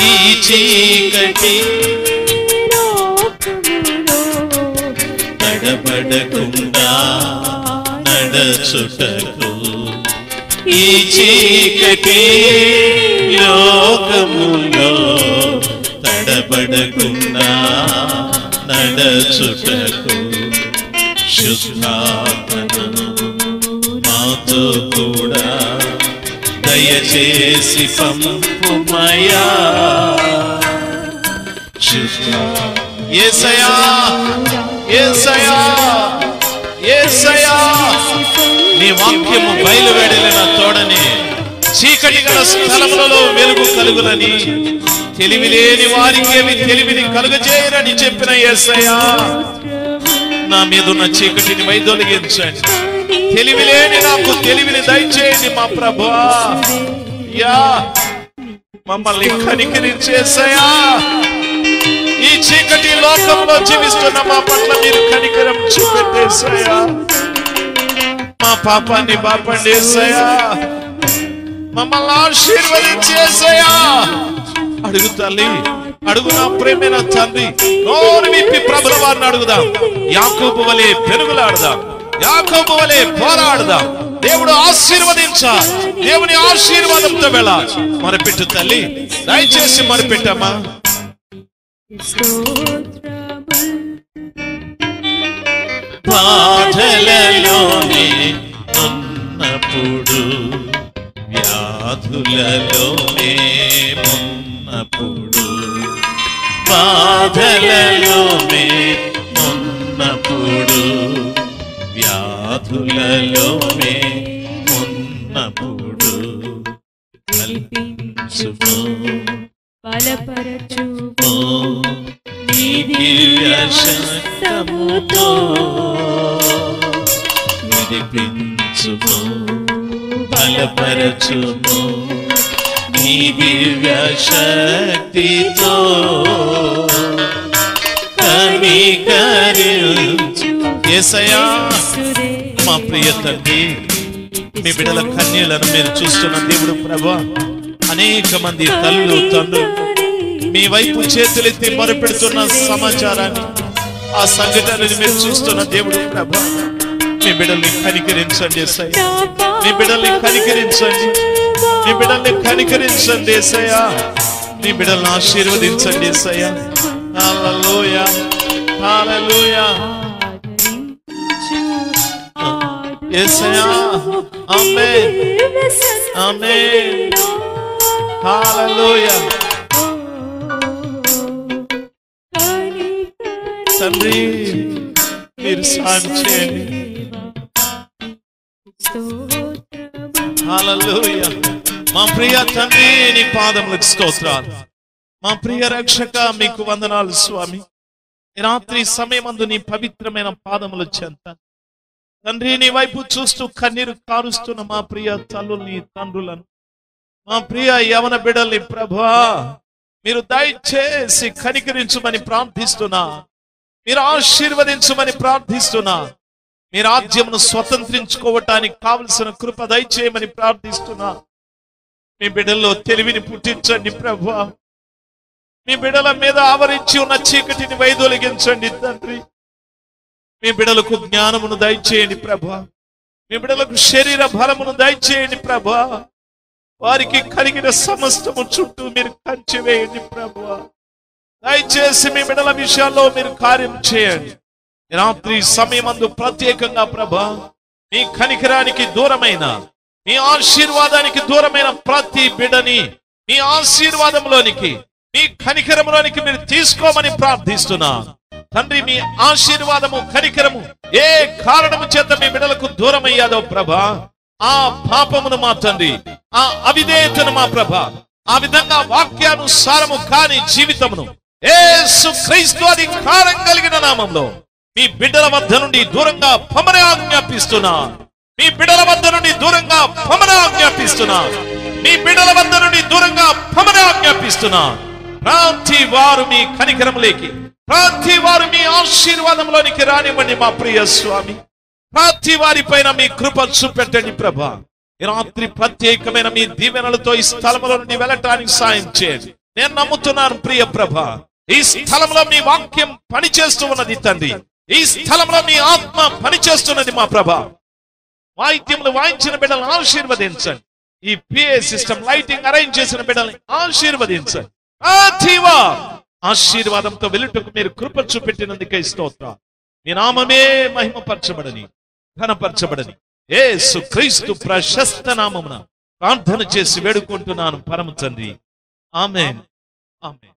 ఈ చీకటి తడబడకుండా నడచుటకు, ఈ చీకటి లోకములో తడబడకుండా నడచుటకు, శుద్ధాత్మను మాతో కూడా దయచేసి పంపుమయా. యేసయ్యా యేసయ్యా యేసయ్యా, నీ వాక్యము బయలువెడలిన తోడని చీకటి గల స్థలములలో వెలుగు కలుగులని, తెలివి లేని వారికి ఏమి తెలివిని కలుగజేయరని చెప్పిన యేసయ్యా, నా మీదున్న చీకటిని వైదొలిగించండి. తెలివి లేని నాకు తెలివిని దయచేయండి మా ప్రభువా. యా మమ్మల్ని కనికరించేసయ్యా. ఈ చీకటి లోకంలో జీవిస్తున్న మా పట్ల మీరు కనికరం చూపెట్టేసయ్యా. మా పాపాన్ని బాపండేసయ్యా. మమ్మల్ని ఆశీర్వదించేసయ్యా. అడుగు తల్లి, అడుగు నా ప్రేమైన తండ్రి. నోరు విప్పి ప్రభుల వారిని అడుగుదాం. యాకోబు వలె పెరుగులాడదాం, యాకోబు వలె పోరాడదాం. దేవుడు ఆశీర్వదించాలి, దేవుని ఆశీర్వాదంతో వెళ్ళాలి. మొరపెట్టు తల్లి, దయచేసి మొరపెట్టమ్మా. బాధలలోనే ఉన్నప్పుడు, వ్యాధులలోనే ఉన్నప్పుడు, బాధలలోనే ఉన్నప్పుడు, వ్యాధులలోనే ఉన్నప్పుడు, కల్పించుము బలపరచుము నీ దివ్య శక్తితో, విడిపించుము బలపరచుము నీ దివ్య శక్తితో, కనికరించు యేసయ్యా. మా ప్రియ తండ్రి, మీ బిడ్డల కన్యలను మీరు చూస్తున్న దేవుడు ప్రభువా. అనేక మంది తల్లులు తండ్రులు మీ వైపు చేతులెత్తి మొరపెడుతున్న సమాచారాన్ని, ఆ సంఘటనని మీరు చూస్తున్న దేవుడు ప్రభువా. మీ బిడ్డల్ని కనికరించండి యేసయ్యా. మీ బిడ్డల్ని కనికరించండి, మీ బిడ్డల్ని కనికరించండి యేసయ్యా. మీ బిడ్డల్ని ఆశీర్వదించండి యేసయ్యా. హల్లెలూయా హల్లెలూయా యేసయ్యా. ఆమేన్ ఆమేన్ హల్లెలూయా. తండ్రి మీరు సాయం చేయండి. హల్లెలూయా. మా ప్రియ తండ్రి నీ పాదములకు స్తోత్రాలు. మా ప్రియ రక్షక మీకు వందనాలు స్వామి. రాత్రి సమయమందు నీ పవిత్రమైన పాదముల చెంత తండ్రి నీ వైపు చూస్తూ కన్నీరు కారుస్తున్న మా ప్రియ తల్లుల్ని తండ్రులను, మా ప్రియ యవన బిడ్డల్ని ప్రభువా మీరు దయచేసి కనికరించుమని ప్రార్థిస్తున్నా. మీరు ఆశీర్వదించమని ప్రార్థిస్తున్నా. మీ రాజ్యమును స్వతంత్రించుకోవటానికి కావలసిన కృప దయచేయమని ప్రార్థిస్తున్నా. మీ బిడ్డల్లో తెలివిని పుట్టించండి ప్రభువా. మీ బిడ్డల మీద ఆవరించి ఉన్న చీకటిని వైదొలిగించండి తండ్రి. మీ బిడ్డలకు జ్ఞానమును దయచేయండి ప్రభువా. మీ బిడ్డలకు శరీర బలమును దయచేయండి ప్రభువా. వారికి కలిగిన సమస్తము చుట్టూ మీరు కంచె వేయండి ప్రభువా. దయచేసి మీ బిడ్డల విషయాల్లో మీరు కార్యం చేయండి. రాత్రి సమయమందు ప్రత్యేకంగా ప్రభువా మీ కనికరానికి దూరమైన, మీ ఆశీర్వాదానికి దూరమైన ప్రతి బిడ్డని మీ ఆశీర్వాదంలోనికి, మీ కనికరంలోనికి మీరు తీసుకోమని ప్రార్థిస్తున్నా తండ్రి. మీ ఆశీర్వాదము కనికరము ఏ కారణము చేత మీ బిడ్డలకు దూరమయ్యాదో ప్రభా, ఆ పాపమును మా తండ్రి, ఆ అవిధేయతను మా ప్రభా, ఆ విధంగా వాక్యానుసారము కాని జీవితమును యేసుక్రీస్తు అధికారం కలిగిన నామంలో మీ బిడ్డల వద్ద నుండి దూరంగా పొమ్మని ఆజ్ఞాపిస్తున్నా. మీ బిడ్డల వద్ద నుండి దూరంగా పొమ్మని ఆజ్ఞాపిస్తున్నా. మీ బిడ్డల వద్ద నుండి దూరంగా పొమ్మని ఆజ్ఞాపిస్తున్నా. ప్రతి వారు మీ కనికరంలోకి, ప్రతి వారు మీ ఆశీర్వాదంలోనికి రానివ్వండి మా ప్రియ స్వామి. ప్రతి వారి పైన మీ కృప చూపెట్టండి ప్రభా. ఈ రాత్రి ప్రత్యేకమైన మీ దీవెనలతో ఈ స్థలంలో నుండి వెళ్ళటానికి సాయం చేయండి. నేను నమ్ముతున్నాను ప్రియ ప్రభా, ఈ స్థలంలో మీ వాక్యం పనిచేస్తూ ఉన్నది తండ్రి. ఈ స్థలంలో మీ ఆత్మ పనిచేస్తున్నది మా ప్రభా. వాయిద్యములు వాయించిన బిడ్డలను ఆశీర్వదించండి. ఈ పిఏ సిస్టమ్ లైటింగ్ అరేంజ్ చేసిన బిడ్డల్ని ఆశీర్వదించండి. ఆశీర్వాదంతో వెలుటకు మీరు కృప చూపెట్టినందుకే స్తోత్రం. మీ నామమే మహిమపరచబడని, ఘనపరచబడని యేసుక్రీస్తు ప్రశస్త నామమున ప్రార్థన చేసి వేడుకుంటున్నాను పరమ తండ్రి. ఆమేన్. ఆమేన్.